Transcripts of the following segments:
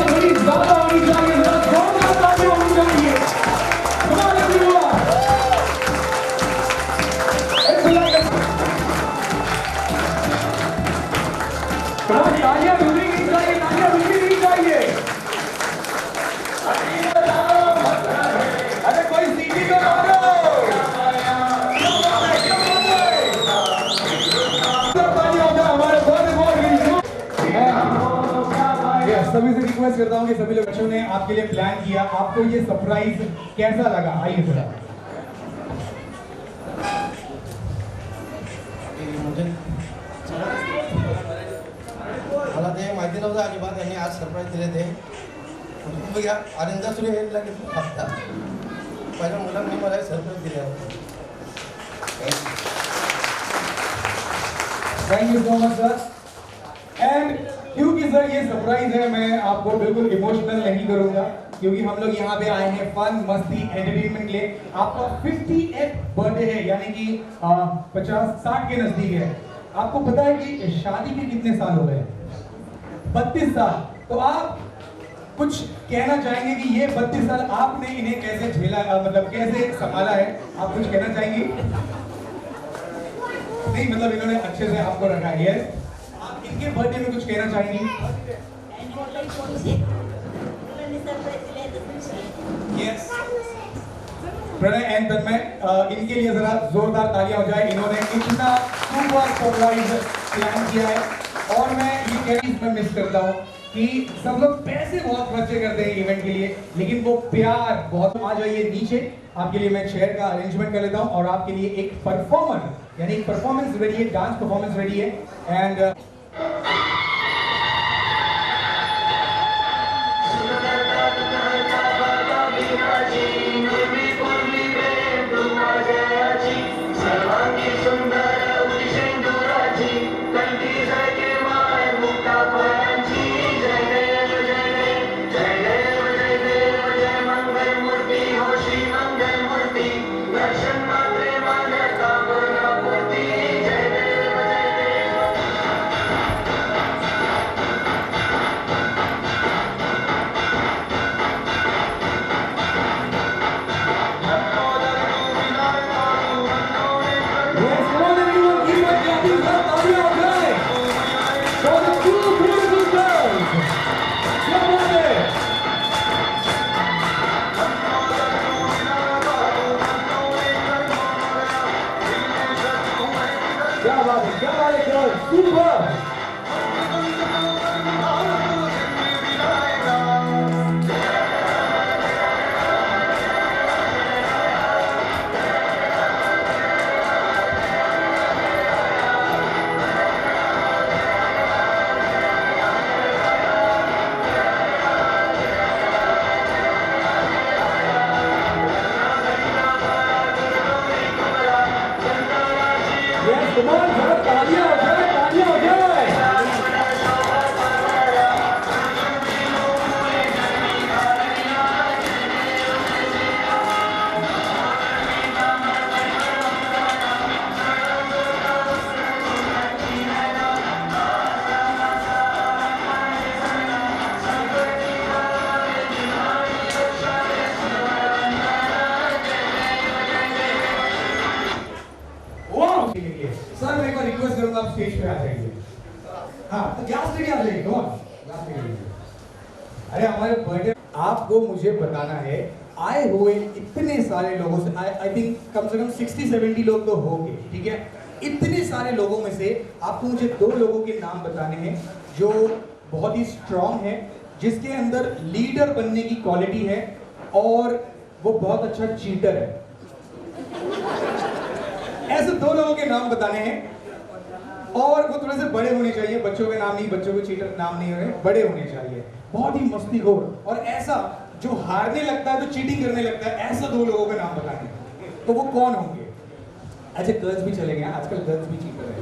थोड़ी ज्यादा होनी चाहिए, जोरदार तालियां होनी चाहिए। Come on everyone, it's like a तालियां रुकनी नहीं चाहिए, तालियां रुकनी नहीं चाहिए। अरे कोई सीटी तो मारो। सभी से रिक्वेस्ट करता हूँ कि सभी लोग बच्चों ने आपके लिए प्लान किया, आपको ये सरप्राइज कैसा लगा? आइए थोड़ा। मला ते माहिती नव्हतं अजिबात, यांनी आज सरप्राईज दिले ते बघा. आनंद सुरू यायला लागेल हप्ता पहिल्या मुलांनी मला सरप्राईज दिले. Thank you so much sir. And क्योंकि सर ये सरप्राइज है, मैं आपको बिल्कुल इमोशनल नहीं करूंगा, क्योंकि हम लोग यहाँ पे आए हैं फन मस्ती एंटरटेनमेंट के लिए. आपका 50th बर्थडे है, यानी कि 50-60 के नजदीक है. आपको पता है कि शादी के कितने साल हो गए? 32 साल. तो आप कुछ कहना चाहेंगे कि ये 32 साल आपने इन्हें कैसे झेला, मतलब कैसे संभाला है? आप कुछ कहना चाहेंगे? नहीं, मतलब इन्होंने अच्छे से आपको रखा है. यस, आप इनके बर्थडे में कुछ कहना चाहेंगी? यस, प्रणय एंड तन्मय, इनके लिए जरा जोरदार तालियां हो जाए. इन्होंने इतना सुपर सरप्राइज प्लान किया है. और मैं ये कहना मैं मिस करता हूँ कि सब लोग पैसे बहुत खर्चे करते हैं इवेंट के लिए, लेकिन वो प्यार बहुत. आ जाइए नीचे, आपके लिए मैं चेयर का अरेंजमेंट कर लेता हूँ और आपके लिए एक परफॉर्मर, यानी एक परफॉर्मेंस रेडी है, डांस परफॉर्मेंस रेडी है. एंड क्या बात है, सुपर. तालियां हो जाए, तालियां हो जाए. सर मैं एक बार रिक्वेस्ट करूंगा, आप स्टेज पे आ जाइए. हाँ, तो ग्लास लेके आ जाइए. ग्लास लेके आइए. अरे हमारे बर्थडे, आपको मुझे बताना है, आए हुए इतने सारे लोगों से, आई थिंक कम से कम 60-70 लोग तो होंगे, ठीक है? इतने सारे लोगों में से आपको मुझे 2 लोगों के नाम बताने हैं जो बहुत ही स्ट्रांग है, जिसके अंदर लीडर बनने की क्वालिटी है और वो बहुत अच्छा चीटर है. ऐसे 2 लोगों के नाम बताने हैं और वो थोड़े से बड़े होने चाहिए. बच्चों के नाम नहीं, बच्चों को चीटर नाम नहीं होने, बड़े होने चाहिए, बहुत ही मस्तीखोर और ऐसा जो हारने लगता है तो चीटिंग करने लगता है. ऐसा 2 लोगों के नाम बताने हैं. तो वो कौन होंगे? अच्छा, गर्ल्स भी चले गए, आजकल गर्ल्स भी चीटर है.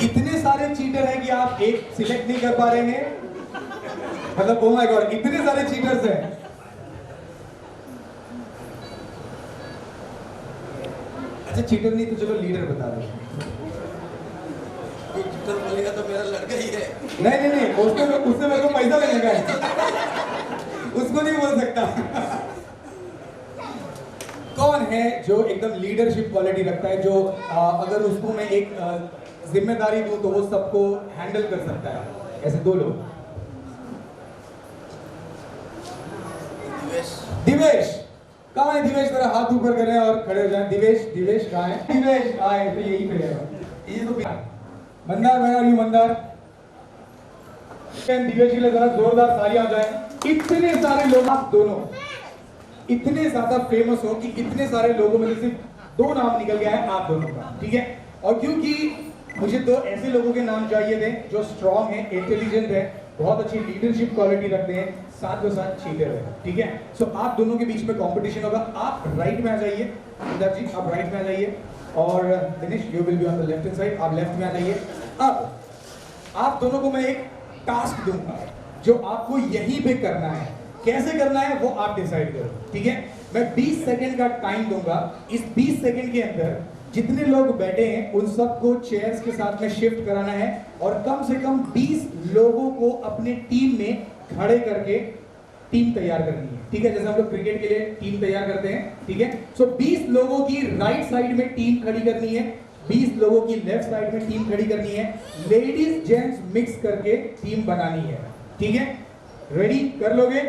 इतने सारे चीटर हैं कि आप एक सिलेक्ट नहीं कर पा रहे हैं. मतलब ओह माय गॉड, इतने सारे चीटर्स हैं. अच्छा, चीटर नहीं तो चलो लीडर बता दो. अभी जितना बोलेगा तो मेरा लड़का ही है। नहीं नहीं नहीं, उससे मेरे को पैसा लगेगा, उसको नहीं बोल सकता। कौन है जो एकदम लीडरशिप क्वालिटी रखता है, जो अगर उसको मैं एक जिम्मेदारी दूं तो वो सबको हैंडल कर सकता है? ऐसे दो लोग। दिवेश कहाँ है? दिवेश जरा हाथ ऊपर करें और खड़े हो जाएं। दिवेश कहाँ है? दिवेश आए तो यही पे है। ये तो मंदार भाई, और यू मंदार, दिवेश के लिए जरा जोरदार तालियां हो जाए। इतने सारे लोग, आप दोनों इतने ज्यादा फेमस हो कि इतने सारे लोगों में से सिर्फ 2 नाम निकल गया है आप दोनों का, ठीक है? और क्योंकि मुझे 2 ऐसे लोगों के नाम चाहिए थे जो स्ट्रॉन्ग है, इंटेलिजेंट है, बहुत अच्छी लीडरशिप क्वालिटी रखते हैं, साथ के साथ चीटर है, ठीक है? सो आप दोनों के बीच में कंपटीशन होगा। आप राइट में आ जाइए, जी आप राइट में आ जाइए, और Dinesh you will be on the left hand side, आप लेफ्ट में आ जाइए। अब आप दोनों को मैं एक टास्क दूंगा जो आपको यहीं पे करना है। कैसे करना है वो आप डिसाइड करो, ठीक है? मैं 20 सेकंड का टाइम दूंगा। इस 20 सेकंड के अंदर जितने लोग बैठे हैं उन सबको चेयर्स के साथ में शिफ्ट कराना है, और कम से कम 20 लोगों को अपने टीम में खड़े करके टीम तैयार करनी है, ठीक है? जैसे हम लोग क्रिकेट के लिए टीम तैयार करते हैं, ठीक है? सो 20 लोगों की राइट साइड में टीम खड़ी करनी है, 20 लोगों की लेफ्ट साइड में टीम खड़ी करनी है, लेडीज जेंट्स मिक्स करके टीम बनानी है, ठीक है? रेडी? कर लोगे?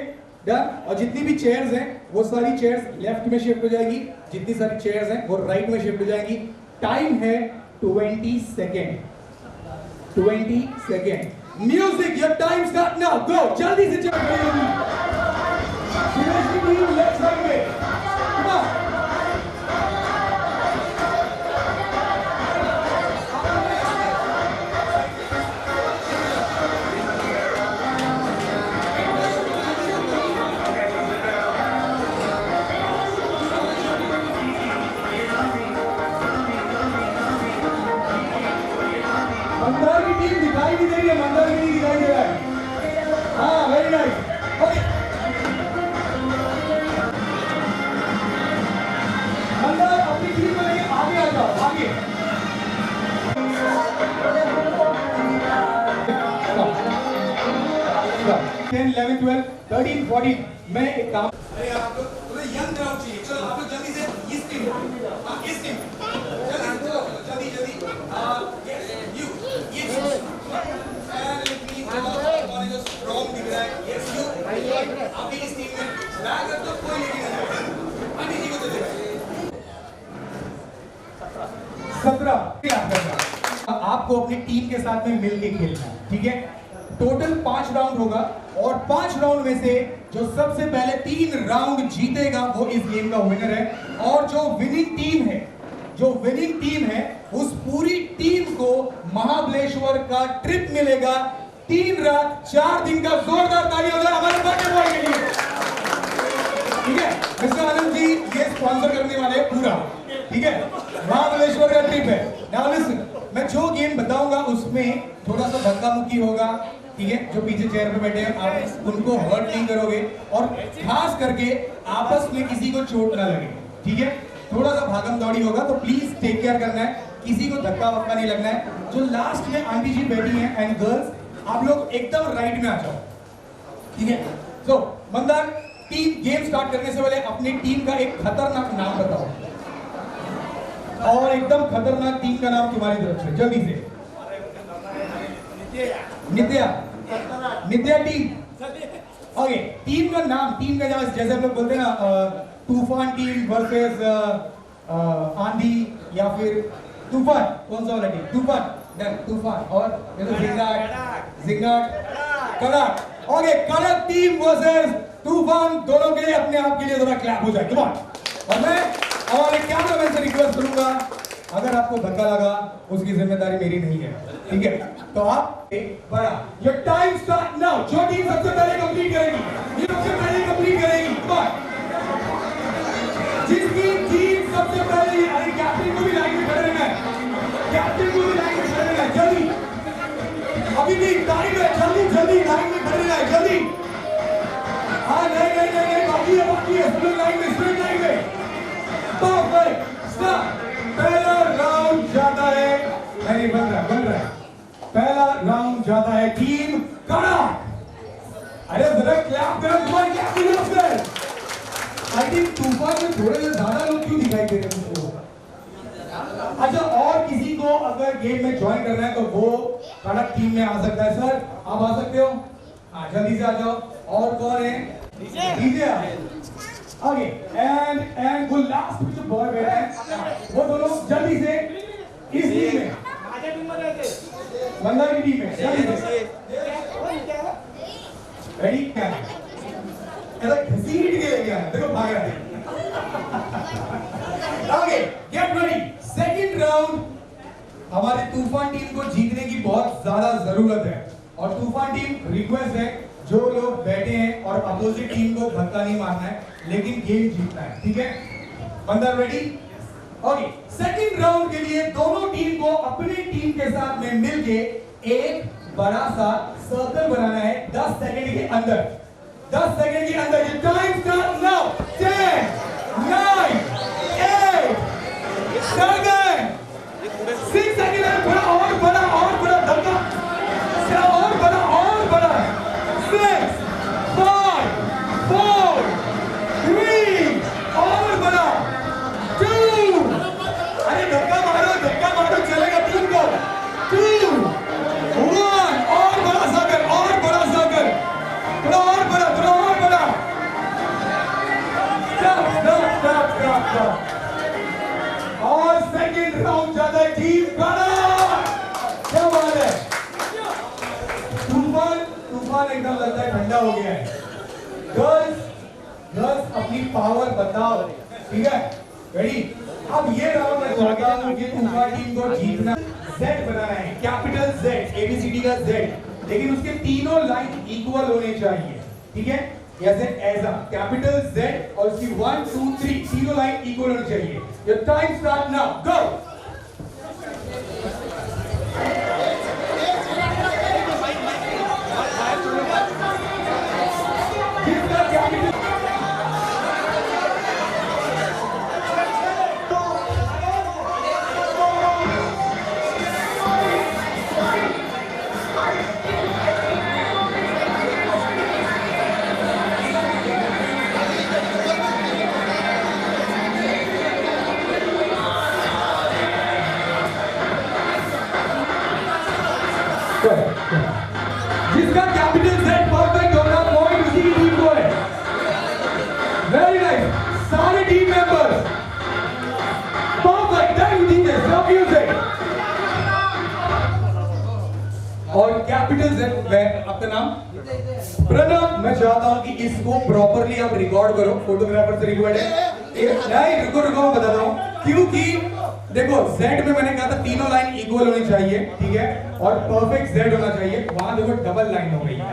डन? और जितनी भी चेयर्स हैं वो सारी चेयर्स लेफ्ट में शिफ्ट हो जाएगी, जितनी सारी चेयर्स हैं वो राइट में शिफ्ट हो जाएगी। टाइम है 20 second. 20 second. Music, your time start now, go. जल्दी से चल खड़ी होगी। सुरेश की टीम लेफ्ट साइड में, कम ऑन। मंदार की टीम दिखाई नहीं दे रही है, मंदार की नहीं दिखाई दे रहा है। हाँ, वेरी नाइस। ओके, मंदार अपनी टीम को लेके आगे आ जाओ, आगे। 10, 11, 12, 13, 14। मैं एक काम, अरे आप लोग थोड़ा यंग क्राउड चाहिए। चलो आप लोग जल्दी से इस टीम, हाँ इस टीम, जल्दी चलो, जल्दी जल्दी। स्ट्रॉन्ग दिख रहा है, यस यू। अभी इस टीम में बैगर तो कोई लेके नहीं जाएगा, अभी जी को चलेगा। 17 आपको अपनी टीम के साथ में मिलके खेलना है, ठीक है? टोटल 5 राउंड होगा, और 5 राउंड में से जो सबसे पहले 3 राउंड जीतेगा वो इस गेम का विनर है। और जो विनिंग टीम है उस पूरी टीम को महाबलेश्वर का ट्रिप मिलेगा, 3 रात 4 दिन का। जोरदार ताली हो जाए हमारे बर्थडे बॉय के लिए, ठीक है? मिस्टर आनंद जी ये स्पॉन्सर करने वाले हैं पूरा, ठीक है? महाबलेश्वर का ट्रिप है। नाउ लिसन, मैं जो गेम बताऊंगा उसमें थोड़ा सा धक्का मुक्की होगा, ठीक है? जो पीछे चेयर पे बैठे हैं आप उनको हर्ट नहीं करोगे, और खास करके आपस में किसी को चोट ना लगे, ठीक है? थोड़ा सा भागम दौड़ी होगा, तो प्लीज टेक केयर करना है, किसी को धक्का वक्का नहीं लगना है। जो लास्ट में आंटी जी बैठी हैं एंड गर्ल्स, आप लोग एकदम राइट में आ जाओ, ठीक है? तो मंदार टीम, गेम स्टार्ट करने से पहले अपनी टीम का एक खतरनाक नाम बताओ, और एकदम खतरनाक टीम का नाम तुम्हारी तरफ से, जल्दी से। नित्या टीम, ओके। टीम का नाम, टीम का जैसे हम लोग बोलते हैं ना, तूफान टीम वर्सेस आंधी, या फिर तूफान, कौन सा वाला टीम? तूफान, और जिंगाट, कड़क। ओके, कड़क टीम वर्सेस तूफान, दोनों के लिए अपने आप के लिए जरा क्लैप हो जाए, कम ऑन। और मैं हमारे कैमरामैन से रिक्वेस्ट करूंगा, अगर आपको धक्का लगा उसकी जिम्मेदारी मेरी नहीं है, ठीक है? तो आप एक बड़ा, योर टाइम स्टार्ट नाउ। जो टीम सबसे पहले कंप्लीट करेगी, ये सबसे पहले कंप्लीट करेगी, जिसकी टीम सबसे पहले, अरे कैप्टन को भी लाइन में खड़े रहना है, कैप्टन को भी लाइन में खड़े रहना है, जल्दी, अभी भी टाइम है, जल्दी लाइन में खड़े रहना है, जल्दी। हाँ, नहीं, बाकी है, सब लोग लाइन में, स्ट्रेट लाइन में। Perfect, start. पहला राउंड जाता है, नहीं बन रहा है, राउंड जाता है टीम कड़क। अरे जरा क्लैप करो, तुम्हारे क्या फिर आई थिंक तूफान में थोड़े से ज्यादा लोग क्यों दिखाई दे रहे हैं मुझको? अच्छा, और किसी को अगर गेम में ज्वाइन करना है तो वो कड़क टीम में आ सकता है। सर आप आ सकते हो, हाँ जल्दी से आ जाओ। और कौन है? डीजे आगे। एंड वो लास्ट में जो बॉय बैठा है वो दोनों जल्दी से इस टीम में, मंदार की टीम में जल्दी से। रेडी? क्या ऐसा घसीट के लेके आना, देखो भाग रहा है। आगे, गेट रेडी। सेकंड राउंड हमारे तूफान टीम को जीतने की बहुत ज्यादा जरूरत है और तूफान टीम रिक्वेस्ट है जो लोग बैठे हैं और अपोजिट टीम को धक्का नहीं मारना है लेकिन गेम जीतना है, ठीक है? बंदर रेडी? ओके, सेकंड राउंड के लिए दोनों टीम को अपनी टीम के साथ में मिलके एक बड़ा सा सर्कल बनाना है 10 सेकंड के अंदर। 10 सेकंड के अंदर। ये टाइम स्टार्ट नाउ। 10 9 8 7 6 सेकंड। बड़ा और बड़ा धक्का और बड़ा 6 5 4 3 और बड़ा 2। अरे धक्का मारो चलेगा टीम को। 2 1 और बड़ा सर्कल थोड़ा और बड़ा। स्टॉप। और सेकंड राउंड जाता है टीम कड़क। क्या बात है? तूफान एकदम लगता है ठंडा हो गया है। गर्ल्स अपनी पावर बताओ, ठीक है? रेडी? अब ये राउंड मैं चाहता हूं कि तूफान टीम को जीतना। Z बनाना है, कैपिटल Z, ABCD का Z, लेकिन उसके तीनों लाइन इक्वल होने चाहिए, ठीक है? जैसे ऐसा कैपिटल Z और उसकी 1 2 3 तीनों लाइन इक्वल होनी चाहिए। योर टाइम स्टार्ट नाउ, गो। जिसका कैपिटल Z परफेक्ट होगा, पॉइंट उसी की टीम को है। वेरी नाइस, सारे team members perfect. Thank you, stop music. और कैपिटल Z, आपका नाम? प्रणव। मैं चाहता हूं कि इसको प्रॉपर्ली आप रिकॉर्ड करो, फोटोग्राफर से रिक्वेस्ट है। नहीं रुको मैं बताता हूं, क्योंकि देखो Z में मैंने कहा था तीनों लाइन इक्वल होनी चाहिए, ठीक है? और परफेक्ट Z होना चाहिए। वहां देखो डबल लाइन हो गई है।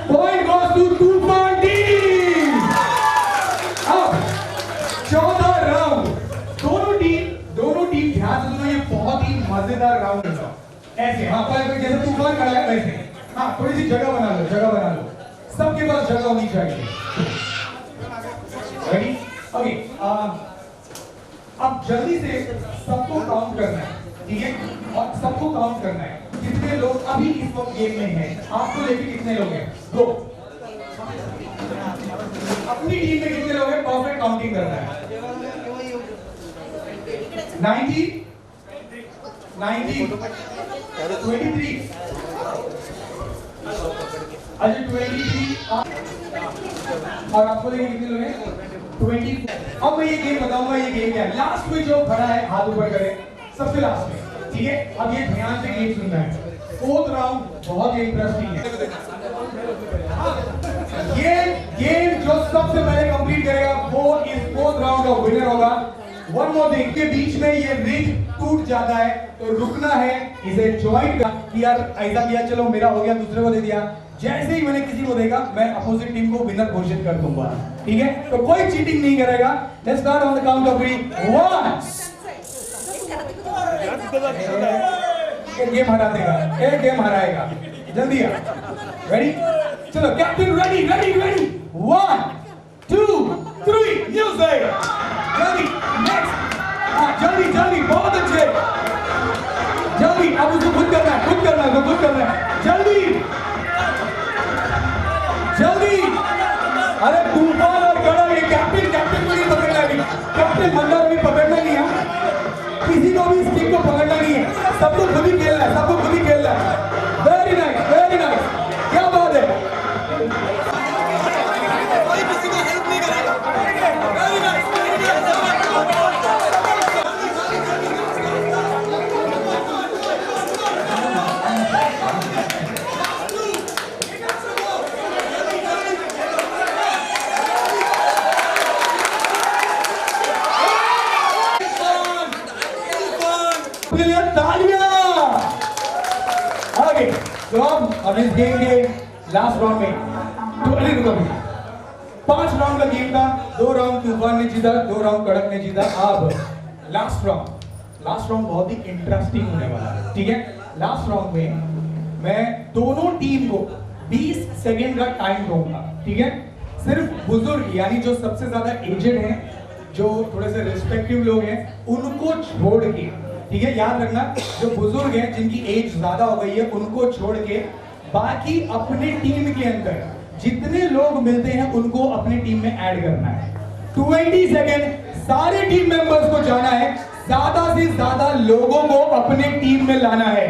पॉइंट गोस टू तूफान टीम। अब चौथा राउंड, दोनों टीम ध्यान से सुनो, ये बहुत ही मजेदार राउंड है। ऐसे हाँ, जैसे तूफान खड़ा है वैसे, हाँ थोड़ी सी जगह बना लो, सबके पास जगह होनी चाहिए। रेडी? ओके, अब जल्दी से सबको काउंट करना है, ठीक है? और सबको काउंट करना है कितने लोग अभी इस वक्त गेम में हैं। आपको लेके कितने लोग हैं? 2। अपनी टीम में कितने लोग हैं? परफेक्ट काउंटिंग करना है। 90 23। अच्छा 23। और आपको लेके कितने लोग हैं? 20। अब मैं ये गेम बताऊंगा, ये गेम क्या है। लास्ट में जो खड़ा है हाथ ऊपर करे, सबसे लास्ट में, ठीक है? अब ये ध्यान से गेम सुनना है। फोर्थ राउंड बहुत इंटरेस्टिंग है। ये गेम जो सबसे पहले कंप्लीट करेगा वो इस फोर्थ राउंड का विनर होगा। वन मोर थिंग, के बीच में ये रिंग टूट जाता है तो रुकना है, इसे ज्वाइन कर यार ऐसा किया, चलो मेरा हो गया, दूसरे को दे दिया। जैसे ही मैंने किसी को देगा मैं अपोजिट टीम को विनर घोषित कर दूंगा, ठीक है? तो कोई चीटिंग नहीं करेगा। Let's start on the count of 3 1। एक गेम हरा देगा, एक गेम हराएगा। जल्दी आ, रेडी? चलो कैप्टन, रेडी 1 2 3 म्यूजिक। जल्दी नेक्स्ट, हाँ जल्दी बहुत अच्छे। जल्दी, अब उसको खुद करना है, खुद करना है, उसको खुद करना है, जल्दी जल्दी। अरे तूफान और कड़क, ये कैप्टन को नहीं पकड़ना अभी, कैप्टन मंदार भी पकड़ना नहीं है, किसी को भी स्टिक को पकड़ना नहीं है, सबको खुद ही खेलना है, सबको खुद ही खेलना है। वेरी नाइस, वेरी नाइस, क्या बात है, कोई किसी को हेल्प नहीं करेगा। वेरी नाइस, आगे तो अब इस गेम के लास्ट राउंड में तो अली रुको, 5 राउंड का गेम था, 2 राउंड तूफान ने जीता, 2 राउंड कड़क ने जीता। अब लास्ट राउंड बहुत ही इंटरेस्टिंग होने वाला है, ठीक है। लास्ट राउंड में मैं दोनों टीम को 20 सेकेंड का टाइम दूंगा, ठीक है। सिर्फ बुजुर्ग यानी जो सबसे ज्यादा एजेड हैं, जो थोड़े से रिस्पेक्टिव लोग हैं, उनको छोड़ के, ठीक है, याद रखना, जो बुजुर्ग हैं जिनकी एज ज्यादा हो गई है उनको छोड़ के बाकी अपने टीम के अंदर जितने लोग मिलते हैं उनको अपने टीम में ऐड करना है। 20 सेकेंड, सारे टीम मेंबर्स को जाना है, ज्यादा से ज्यादा लोगों को अपने टीम में लाना है,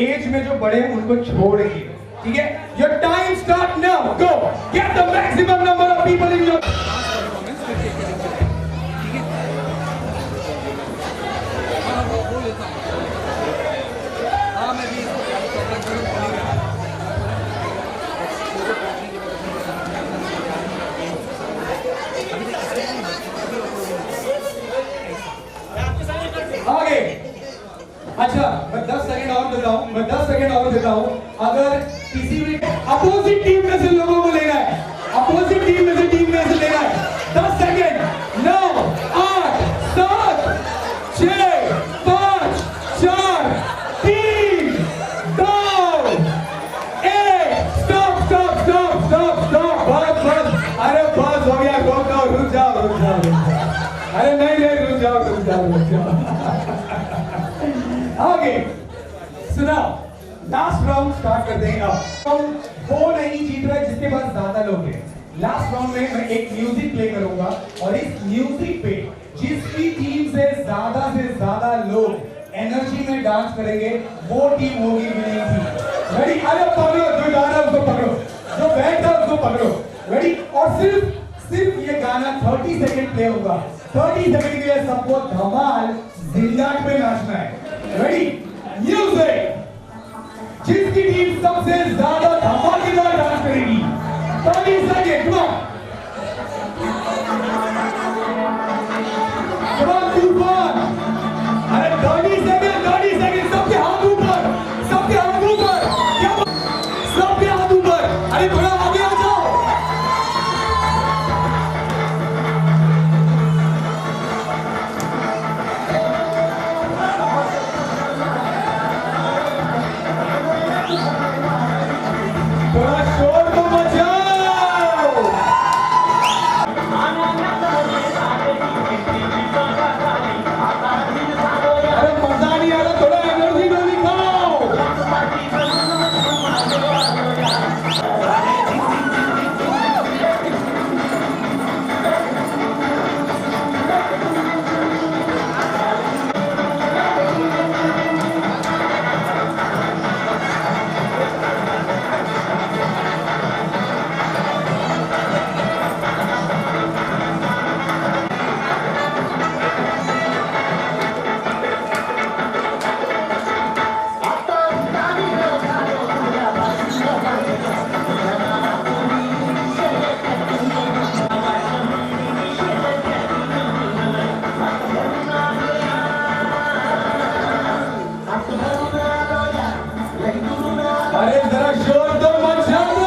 एज में जो बड़े हैं उनको छोड़ के, ठीक है। Your time start now, go get the maximum number of people in your. आगे, अच्छा मैं 10 सेकंड और देता हूं, अगर किसी भी अपोजिट टीम में से लोगों को लेना है, अपोजिट टीम में से लेना है, 10 second, 9 8 7 6 5 4 3 2 1 stop stop stop stop stop, बस अरे बस हो गया, रुक जाओ, अरे नहीं रुक जाओ। आगे सुनाओ, लास्ट राउंड स्टार्ट करते हैं। अब वो नहीं जीत रहा है जिसके पास ज्यादा लोग हैं। लास्ट राउंड में मैं एक म्यूजिक प्ले करूंगा और इस म्यूजिक पे जिसकी टीम से ज्यादा लोग एनर्जी में डांस करेंगे वो टीम होगी विनिंग टीम। रेडी? अरे पकड़ो, जो जा रहा है उसको पकड़ो, जो बैठ रहा है उसको पकड़ो। रेडी? और सिर्फ ये गाना 30 सेकंड प्ले होगा, 30 सेकंड के लिए सबको धमाल जिंदाट पे नाचना है। रेडी? म्यूजिक। जिसकी टीम सबसे ज्यादा धमाकेदार डांस करेगी 30 सेकंड, कम ऑन तूफान। अरे 30 सेकंड, सबके हाथ ऊपर, सबके हाथ ऊपर, सबके हाथ ऊपर। अरे थोड़ा आगे आ जाओ। थोड़ा शोर तो मचाओ। अरे मजा नहीं आ रहा, थोड़ा एनर्जी तो दिखाओ। अरे जरा शोर तो मचा दो।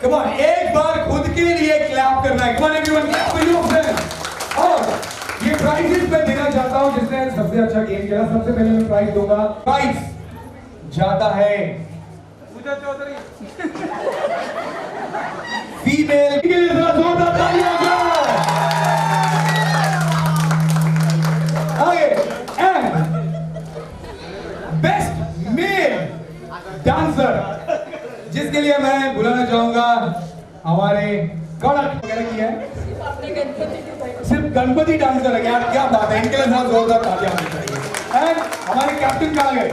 Come on, एक बार खुद के लिए क्लैप करना है। मैं देना चाहता हूं जिसने सबसे अच्छा गेम खेला। सबसे पहले मैं प्राइज दूंगा। प्राइज जाता है पूजा चौधरी फीमेल के लिए। जोरदार तालियां आगे। बेस्ट मेल डांसर जिसके लिए मैं बुलाना चाहूंगा हमारे कड़क वगैरह की है, सिर्फ गणपति डांसर है। यार क्या बात है, इनके लिए बहुत जोरदार तालियां होनी चाहिए। एंड हमारे कैप्टन कहां गए?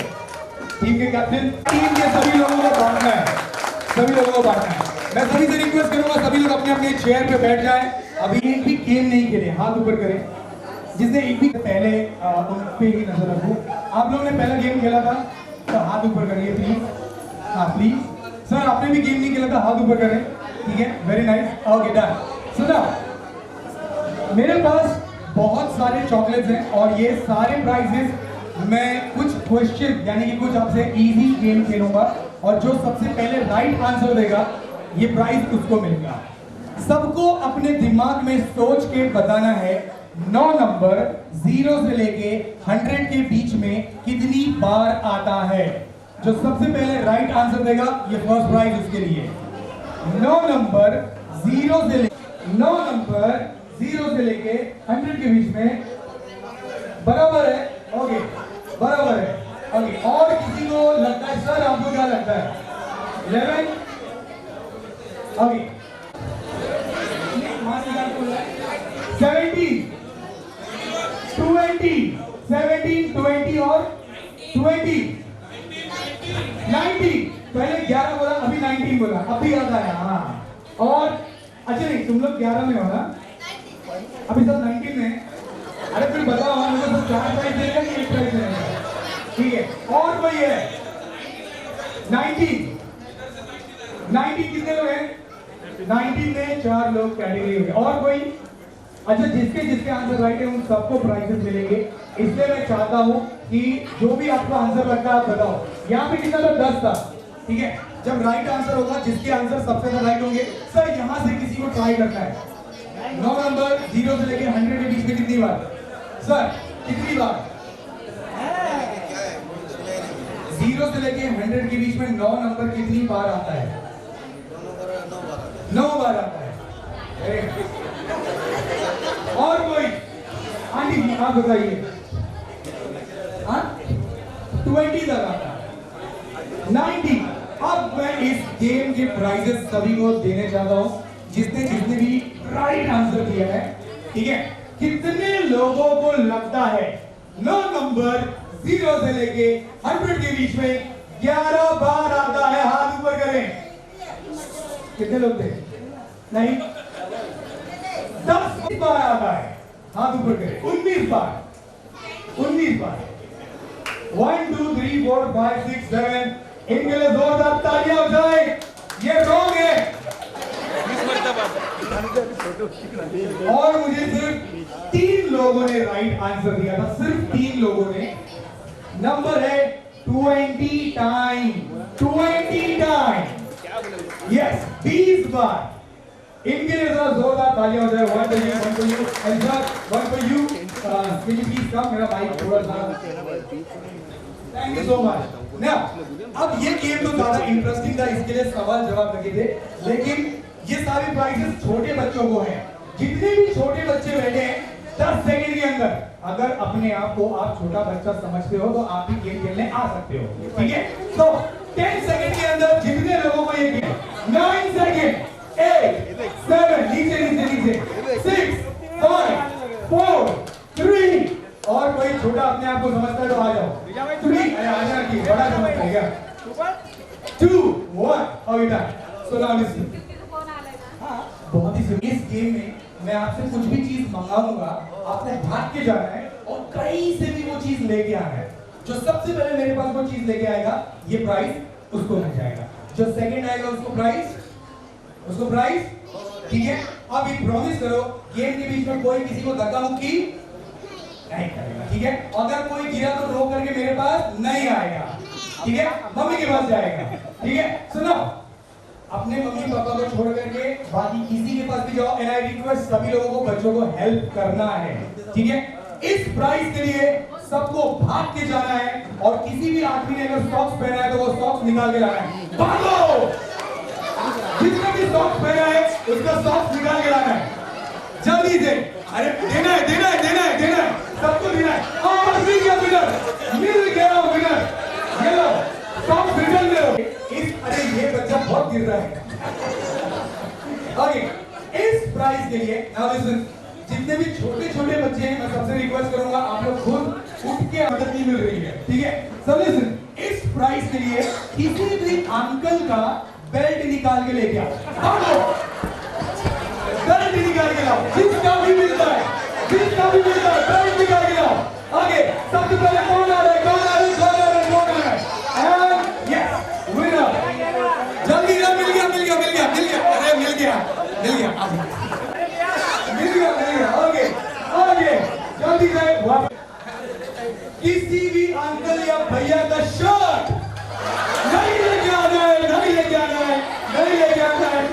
टीम के कैप्टन। टीम के सभी लोगों को बांटना है, सभी लोगों को बांटना है। मैं सभी से रिक्वेस्ट करूंगा सभी लोग अपने अपने चेयर पे बैठ जाएं। अभी एक भी गेम नहीं खेले, हाथ ऊपर करें। जिसने एक भी पहले उन पे ही नजर रखो। आप लोगों ने पहला गेम खेला था तो हाथ ऊपर करिए प्लीज। हाँ प्लीज सर, आपने भी गेम नहीं खेला था, हाथ ऊपर करें। ठीक है, वेरी नाइस। Okay done. सुना, मेरे पास बहुत सारे चॉकलेट्स हैं और ये सारे प्राइजेस मैं कुछ क्वेश्चन यानी कि कुछ आपसे इजी गेम खेलूंगा और जो सबसे पहले राइट आंसर देगा ये प्राइज उसको मिलेगा। सबको अपने दिमाग में सोच के बताना है 9 नंबर 0 से लेके 100 के बीच में कितनी बार आता है। जो सबसे पहले राइट आंसर देगा ये फर्स्ट प्राइज उसके लिए। 9 नंबर 0 से लेके 100 के बीच में बराबर है। ओके, बराबर है। ओके, और किसी को लगता है? सर आपको क्या लगता है? 11। ओके, 17, 20, 17, 20 और 20, 19। पहले 11 बोला, अभी 19 बोला, अभी याद आया। हाँ, और अच्छा नहीं, तुम लोग 11 में हो ना, अभी सब 19 में। अरे फिर बताओ, मुझे तो 4 प्राइज देगा कि 1 प्राइज देगा? ठीक है, और कोई है? 19 कितने लोग हैं? 19 में 4 लोग कैटेगरी हो गए। और कोई? अच्छा, जिसके आंसर राइट है उन सबको प्राइजेस मिलेंगे। इसलिए मैं चाहता हूं कि जो भी आपको आंसर लगता है आप बताओ। यहाँ पे कितना था? 10 था। ठीक है, जब राइट आंसर होगा, जिसके आंसर सबसे ज्यादा राइट होंगे, सर यहाँ से किसी को ट्राई करना है। 9 नंबर 0 से लेके 100 के बीच में कितनी बार? सर कितनी बार? 0 से लेके 100 के बीच में 9 नंबर कितनी बार आता है? 9 बार आता है। और कोई? आंटी जी आप बताइए। 20 तक आता है। 90। अब मैं इस गेम के प्राइजेस सभी को देने चाहता हूं जिसने भी राइट आंसर दिया है। ठीक है, कितने लोगों को लगता है 9 नंबर 0 से लेके 100 के बीच में 11 बार आता है? हाथ ऊपर करें। कितने लोग थे? नहीं, 10 बार आता है। हाथ ऊपर करें। 19 बार। 19 बार। 1 2 3 4 5 6 7। इनके लिए जोरदार तालियां हो जाए। ये रॉन्ग है। और मुझे सिर्फ 3 लोगों ने राइट आंसर दिया था, सिर्फ 3 लोगों ने। नंबर है 20 टाइम। 20 टाइम, यस, 20 बार। इनके लिए जरा जोरदार तालियां हो जाए। 1 for you, 1 for you, and sir, 1 for you. Can you please come? मेरा माइक थोड़ा सा। Thank you so much. ना, अब ये गेम तो ज्यादा इंटरेस्टिंग था, इसके लिए सवाल जवाब लगे थे, लेकिन ये सारे प्राइजेस छोटे बच्चों को हैं। जितने भी छोटे बच्चे बैठे हैं 10 सेकंड के अंदर अगर अपने आप को आप छोटा बच्चा समझते हो तो आप भी गेम खेलने आ सकते हो। ठीक है, तो 10 सेकंड के अंदर जितने लोगों को ये गेम 9 सेकंड 8 7 नीचे 6 5 4 3 और कोई छोटा अपने आप को समझता है तो आ जाओ। 3 आजा की बड़ा समझता है क्या? 2 1 और इधर सुना लिसन। बहुत ही सिंपल। इस गेम में मैं आपसे कुछ भी चीज मंगाऊंगा, आपको भाग के जाना है और कहीं से भी वो चीज लेके आना है। जो सबसे पहले मेरे पास वो चीज लेके आएगा ये प्राइस उसको मिल जाएगा। जो सेकंड आएगा उसको प्राइस। ठीक है, अब एक प्रॉमिस करो गेम के बीच में कोई किसी को धक्का मुक्की नहीं करेगा। ठीक है, अगर कोई गिरा तो रो करके मेरे पास नहीं आएगा। ठीक है, मम्मी के पास जाएगा। ठीक है, सुनो, अपने मम्मी पापा को छोड़ करके बाकी किसी के पास भी जाओ। एंड आई रिक्वेस्ट सभी लोगों को बच्चों को हेल्प करना है। ठीक है, इस प्राइस के लिए सबको भाग के जाना है और किसी भी आदमी ने अगर सॉक्स पहना है तो वो सॉक्स निकाल के लाना है। भागो! जिसने भी सॉक्स पहना है उसका सॉक्स निकाल के लाना है जल्दी से। अरे देना है, देना है, देना है, देना है, सबको देना है। और मिल गया विनर, मिल गया विनर। ये लो सॉक्स रिटर्न ले लो। अरे ये बच्चा बहुत गिर रहा है। ओके, इस प्राइस के लिए नाउ लिसन, जितने भी छोटे छोटे बच्चे हैं मैं सबसे रिक्वेस्ट करूंगा आप लोग खुद उठ के, मदद नहीं मिल रही है, ठीक है? सब लिसन, इस प्राइस के लिए किसी भी अंकल का बेल्ट निकाल के लेके आओ। बेल्ट निकाल के लाओ, जिसका भी मिलता है, जिसका भी मिलता है बेल्ट निकाल के लाओ। आगे सबसे पहले कौन आ रहा है, कौन आ रहा है, कौन आ रहा है, कौन आ रहा है? And yes winner. जल्दी ना, मिल गया, मिल गया, मिल गया, मिल गया, अरे मिल गया, मिल गया, मिल गया, मिल गया। आगे आगे जल्दी से वापस। किसी भी अंकल या भैया का शर्ट नहीं लेके आना है, नहीं लेके आना है, नहीं लेके आना है।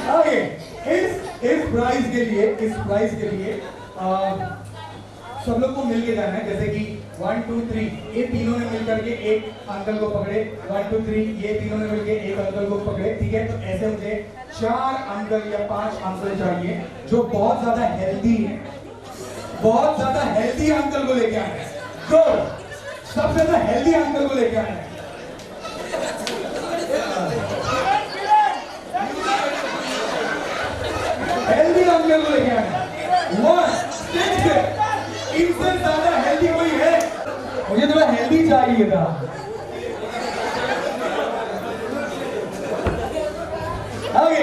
आगे इस प्राइस के लिए, इस प्राइस के लिए सब लोग को मिलके जाना है। जैसे कि 1 2 3 ये तीनों ने मिलकर के एक अंकल को पकड़े, 1 2 3 ये तीनों ने मिलकर एक अंकल को पकड़े, ठीक है? तो ऐसे मुझे 4 अंकल या 5 अंकल चाहिए जो बहुत ज्यादा हेल्दी है, बहुत ज्यादा हेल्दी अंकल को लेके आना है। तो सबसे ज्यादा हेल्दी अंकल को लेके आना है। हेल्दी अंकल को लेके आना है। वन स्टेज पे इनसे ज्यादा हेल्दी कोई है? मुझे थोड़ा हेल्दी चाहिए था। आगे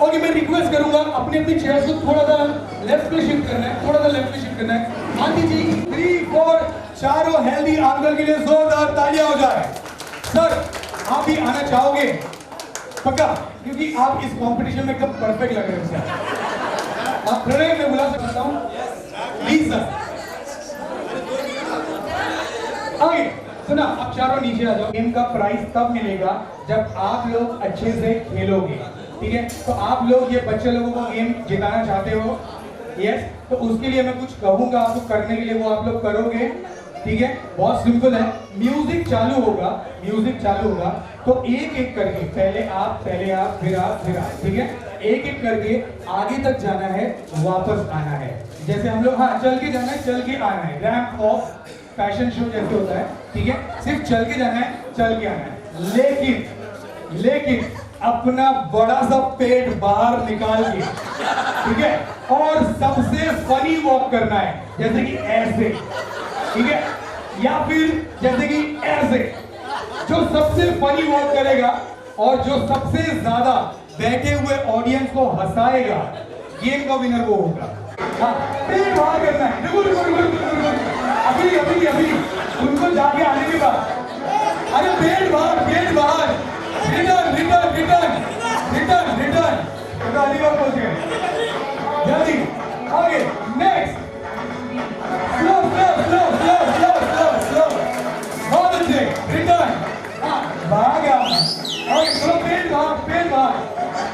ओके, मैं रिक्वेस्ट करूंगा अपनी अपनी चेयर्स को थोड़ा सा लेफ्ट पे शिफ्ट करना है, थोड़ा सा लेफ्ट पे शिफ्ट करना है। आंटी जी 3 4 चारों हेल्दी अंकल के लिए जोरदार तालियां हो जाए। सर आप भी आना चाहोगे? पक्का? क्योंकि आप इस कंपटीशन में एकदम परफेक्ट लग रहे हैं सर। आप खड़े हैं, मैं बुला सकता हूं प्लीज सर। आगे सुना, आप चारों नीचे आ जाओ। गेम का प्राइस तब मिलेगा जब आप लोग अच्छे से खेलोगे, ठीक है? तो आप लोग ये बच्चे लोगों को गेम जिताना चाहते हो, यस? तो उसके लिए मैं कुछ कहूंगा आपको करने के लिए, वो आप लोग करोगे, ठीक है? बहुत सिंपल है। म्यूजिक चालू होगा, म्यूजिक चालू होगा तो एक एक करके पहले आप, फिर आप, फिर आप, ठीक है? एक एक करके आगे तक जाना है, वापस आना है। जैसे हम लोग, हाँ चल के जाना है, चल के आना है, रैंप ऑफ फैशन शो जैसे होता है, ठीक है? सिर्फ चल के जाना है, चल के आना है। लेकिन अपना बड़ा सा पेट बाहर निकाल के, ठीक है? और सबसे फनी वॉक करना है, जैसे कि ऐसे, ठीक है? या फिर जैसे कि ऐसे। जो सबसे फनी वॉक करेगा और जो सबसे ज्यादा बैठे हुए ऑडियंस को हंसाएगा, गेम का विनर वो होगा। हाँ, पेट बाहर करना है। अभी उनको जाके आने के बाद, अरे पेट बाहर, पेट बाहर, return return return return return. तो अलीबाग पहुंच गए, जल्दी आगे। Next slow slow slow slow slow slow slow, बहुत अच्छे, रिटर्न। हाँ भागा, और थोड़ा पेट बाहर, पेट बाहर।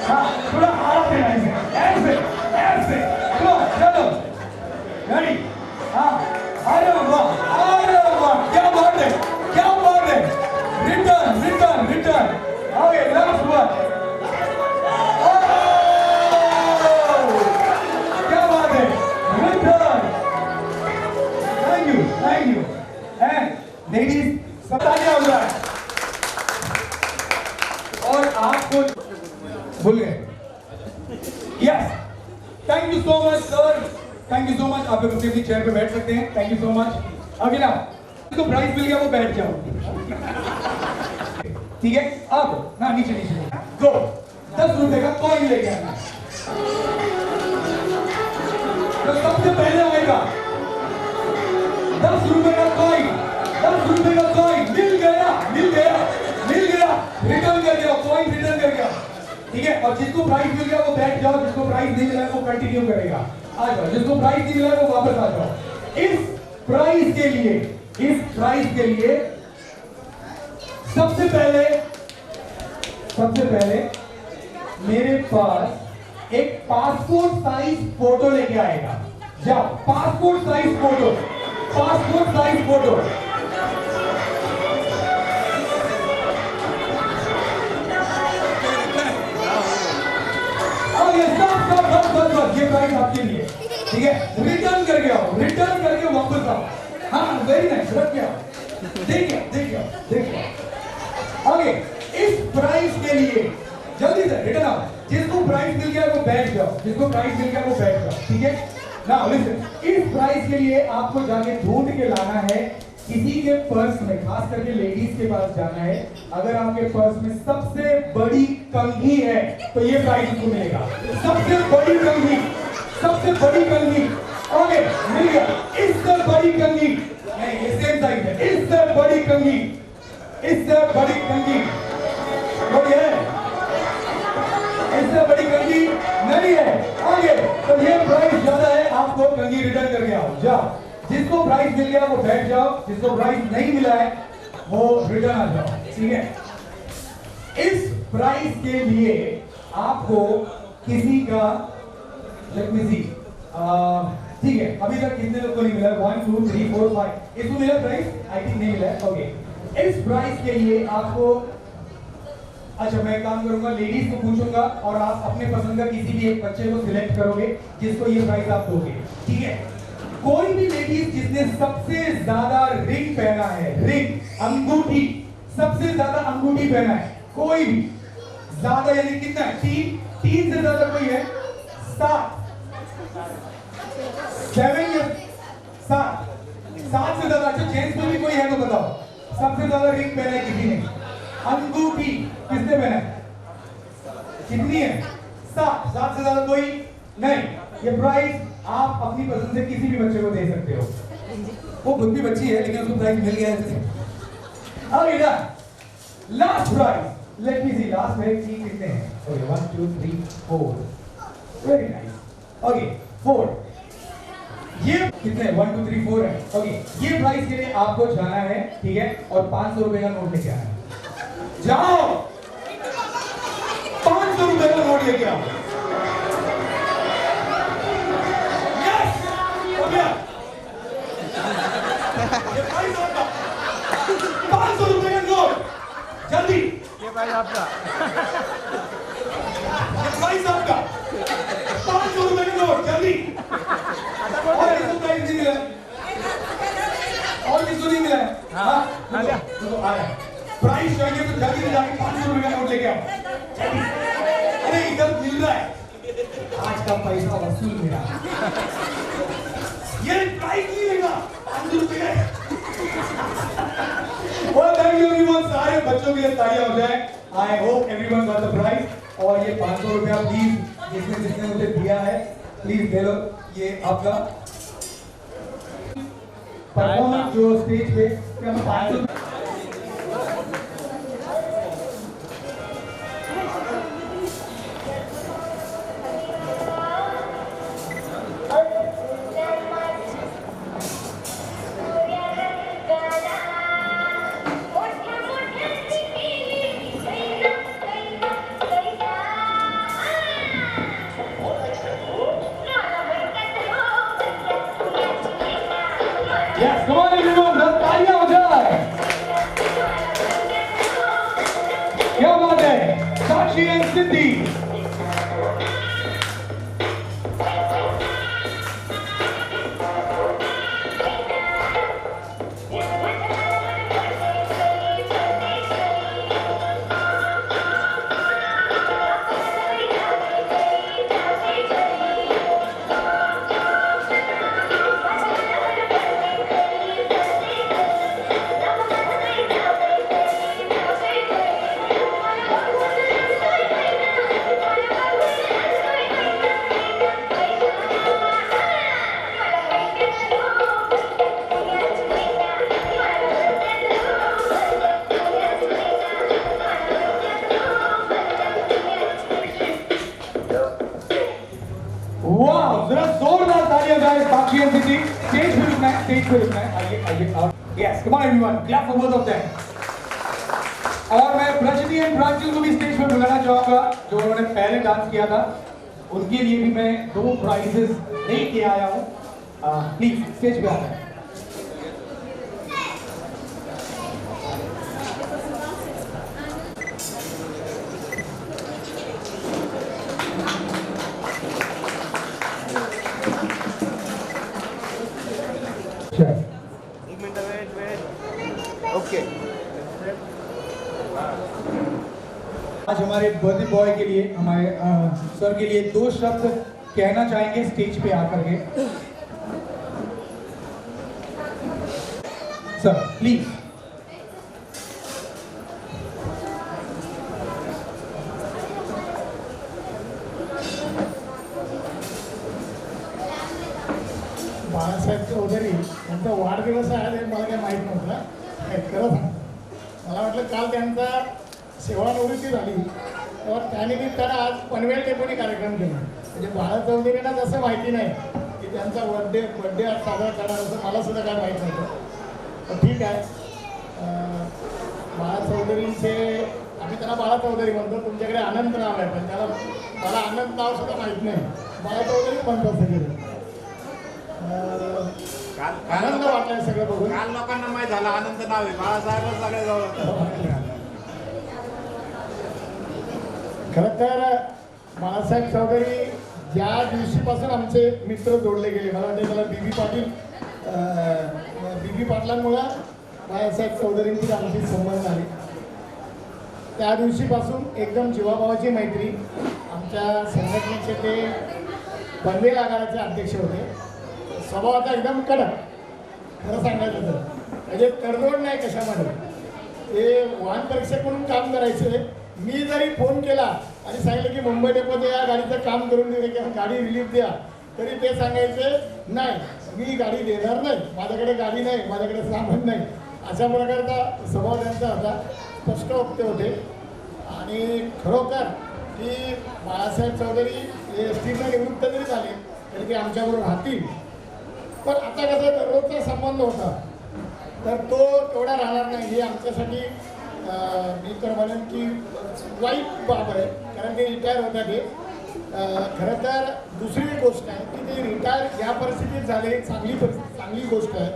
हाँ थोड़ा आराम से, ऐसे ऐसे, चलो चलो, रेडी? हाँ, अरे वाह, क्या बात है, क्या बात है। रिटर्न रिटर्न रिटर्न, आगे लास्ट वन। क्या बात है, return. Thank you. And ladies सब तालियां हो जाए। और आपको भूल गए, yes, thank you so much sir, thank you so much. आप लोग अपनी चेयर पे बैठ सकते हैं, थैंक यू सो मच। अगला तो प्राइज मिल गया, वो बैठ जाओ, ठीक है? अब ना नीचे गो, 10 रुपए का कॉइन लेके आना। तो सबसे पहले आएगा 10 रुपए का कॉइन, 10 रुपए का कॉइन। मिल गया, मिल गया, मिल गया, रिटर्न कर गया, कॉइन रिटर्न कर गया, ठीक है? और जिसको प्राइज मिल गया वो बैठ जाओ, जिसको प्राइज नहीं मिला वो कंटिन्यू करेगा। आ जाओ, जिसको प्राइज नहीं मिला वो वापस आ जाओ। इस प्राइज के लिए, इस प्राइज के लिए सबसे पहले मेरे पास एक पासपोर्ट साइज फोटो लेके आएगा। जाओ, passport size photo, passport size photo. ये प्राइस आपके लिए, ठीक है? रिटर्न करके आओ, रिटर्न करके वापस आओ। हाँ, वेरी नाइस, रख के आओ। देखिए देखिए देखिए, ओके, इस प्राइस के लिए जल्दी से रिटर्न आओ। जिसको प्राइस मिल गया वो बैठ जाओ, जिसको प्राइस मिल गया वो बैठ जाओ, ठीक है ना? लिसन, इस प्राइस के लिए आपको जाके ढूंढ के लाना है किसी के पर्स में, खास करके लेडीज के पास जाना है। अगर आपके पर्स में सबसे बड़ी कंघी है तो ये प्राइस आपको मिलेगा। सबसे बड़ी कंघी, सबसे बड़ी कंघी, ओके, मिल गया। इससे बड़ी कंघी नहीं, ये सेम साइज है। इससे बड़ी कंघी, इससे बड़ी कंघी बड़ी है, इससे बड़ी कंघी नहीं है। आगे तो ये प्राइस ज्यादा है, आपको कंघी रिटर्न करके आओ। जाओ, जिसको प्राइस मिल गया वो बैठ जाओ, जिसको प्राइस नहीं मिला है वो रिटर्न आ जाओ, ठीक है? इस प्राइस के लिए आपको किसी का, लेट मी सी, ठीक है, अभी तक कितने लोग को नहीं मिला? 1 2 3 4 5, इसको मिला प्राइस? आई थिंक नहीं मिला। ओके, इस प्राइस के लिए आपको, अच्छा मैं काम करूंगा, लेडीज को पूछूंगा और आप अपने पसंद का किसी भी एक बच्चे को सिलेक्ट करोगे जिसको ये प्राइस आप दोगे, ठीक है? कोई भी लेडीज जिसने सबसे ज्यादा रिंग पहना है, रिंग, अंगूठी, सबसे ज्यादा अंगूठी पहना है, कोई भी ज्यादा, यानी कितना है? 3 से ज्यादा कोई है? 7 7 या 7 से ज्यादा। अच्छा, जेंट्स में भी कोई है तो बताओ, सबसे ज्यादा रिंग पहना है किसी ने? अंगूठी किसने पहना है? कितनी है? 7 से ज्यादा कोई नहीं। ये प्राइस आप अपनी पसंद से किसी भी बच्चे को दे सकते हो। वो खुद भी बच्ची है लेकिन उसको प्राइस मिल गया है। अरे ना, लास्ट प्राइस, लेट मी सी, लास्ट में तीन कितने हैं? Okay, 1 2 3 4, very nice. ओके, 4, ये कितने? 1 2 3 4 है। ओके, ये प्राइस के लिए आपको जाना है, ठीक है? और 500 रुपए का नोट लेके आना है। जाओ, 500 रुपए का नोट लेके आओ। ये प्राइस आपका 500 रुपए का नोट, जल्दी। ये प्राइस आपका, ये प्राइस आपका 500 रुपए का नोट, जल्दी। और इसको प्राइस नहीं मिला, और किसको नहीं मिला है? हाँ, तो आ रहा है। प्राइस चाहिए तो जल्दी से जाके 500 रुपए का नोट लेके आओ, जल्दी। अरे इधर मिल रहा है, आज का पैसा वसूल मेरा। ये प्राइस नहीं लेगा 500 रुपए का। और थैंक यू एवरीवन, सारे बच्चों के लिए तालियां हो जाए। I hope everyone got the price. और ये 500 रुपया प्लीज, जिसने जिसने मुझे दिया है, प्लीज दे लो, ये आपका। परफॉर्मेंस जो स्टेज पे क्या 500 Yes, come on everyone, बस तालियां हो जाए। क्या बात है, साक्षी एंड सिद्धि। वाह, जरा जोरदार तालियां जाए साक्षी एंड सिद्धि। स्टेज पे रुकना है, स्टेज पे रुकना है। आइए आइए, yes, come on everyone, clap for both of them. और मैं प्रजनी एंड प्रांजल को भी स्टेज पर बुलाना चाहूंगा, जो उन्होंने पहले डांस किया था। उनके लिए भी मैं 2 प्राइजेस लेके आया हूँ। प्लीज स्टेज पे आ जाए। एक मिनट वेट ओके। आज हमारे बर्थडे बॉय के लिए, हमारे सर के लिए 2 शब्द कहना चाहेंगे स्टेज पे आकर के। Sir please. बाळासाहेब चौधरी यांचा वाढदिवस आहे हे मला काही माहीत नव्हतं. खरं सांग, मला वाटलं काल त्यांचा सेवानिवृत्ती झाली तेव्हा त्यानिमित्तानं आज पनवेल डेपोनी कार्यक्रम केला. म्हणजे बाळा चौधरींना जसं माहिती नाही की त्यांचा बड्डे आज साजरा करणार असं मला सुद्धा काय माहीत नव्हतं. तर ठीक आहे, बाळा चौधरींचे आम्ही त्यांना बाळा चौधरी म्हणतो. तुमच्याकडे आनंद नाव आहे, पण त्याला मला आनंद नाव सुद्धा माहीत नाही. बाळा चौधरी म्हणतो सगळे. आनंद वाटलाय सगळं बघून. काल लोकांना माहित झालं आनंद नाव आहे, बाळासाहेब सगळे जवळ. खरं तर बाळासाहेब चौधरी ज्या दिवशीपासून आमचे मित्र जोडले गेले, मला वाटतं त्याला बीबी पाटलांमुळं बाळासाहेब चौधरींची आमची संबंध झाली. त्या दिवशीपासून एकदम जीवाभावाची मैत्री. आमच्या संघटनेचे ते पनवेल आघाडीचे अध्यक्ष होते. स्वभावाचा एकदम कडक, खरं सांगायचं तर म्हणजे तडजोड नाही कशामध्ये. ते वाहन परीक्षक म्हणून काम करायचे. मी जरी फोन केला आणि सांगितलं की मुंबई डेपोत या गाडीचं काम करून दे किंवा गाडी रिलीफ द्या, तरी ते सांगायचे नाही, मी गाडी देणार नाही, माझ्याकडे गाडी नाही, माझ्याकडे सामान नाही. अशा प्रकारचा स्वभाव त्यांचा होता. स्पष्ट वक्ते होते. आणि खरोखर की बाळासाहेब चौधरी एस टीनं निवृत्त जरी झाले तरी ते आमच्याबरोबर राहतील. पण आता कसं दररोजचा संबंध होता तर तो तेवढा राहणार नाही. हे आमच्यासाठी मी तर म्हणेन की वाईट बाब आहे, कारण ते रिटायर होतात. ते खरं तर दुसरी गोष्ट आहे की ते रिटायर या परिस्थितीत झाले, चांगली गोष्ट आहे.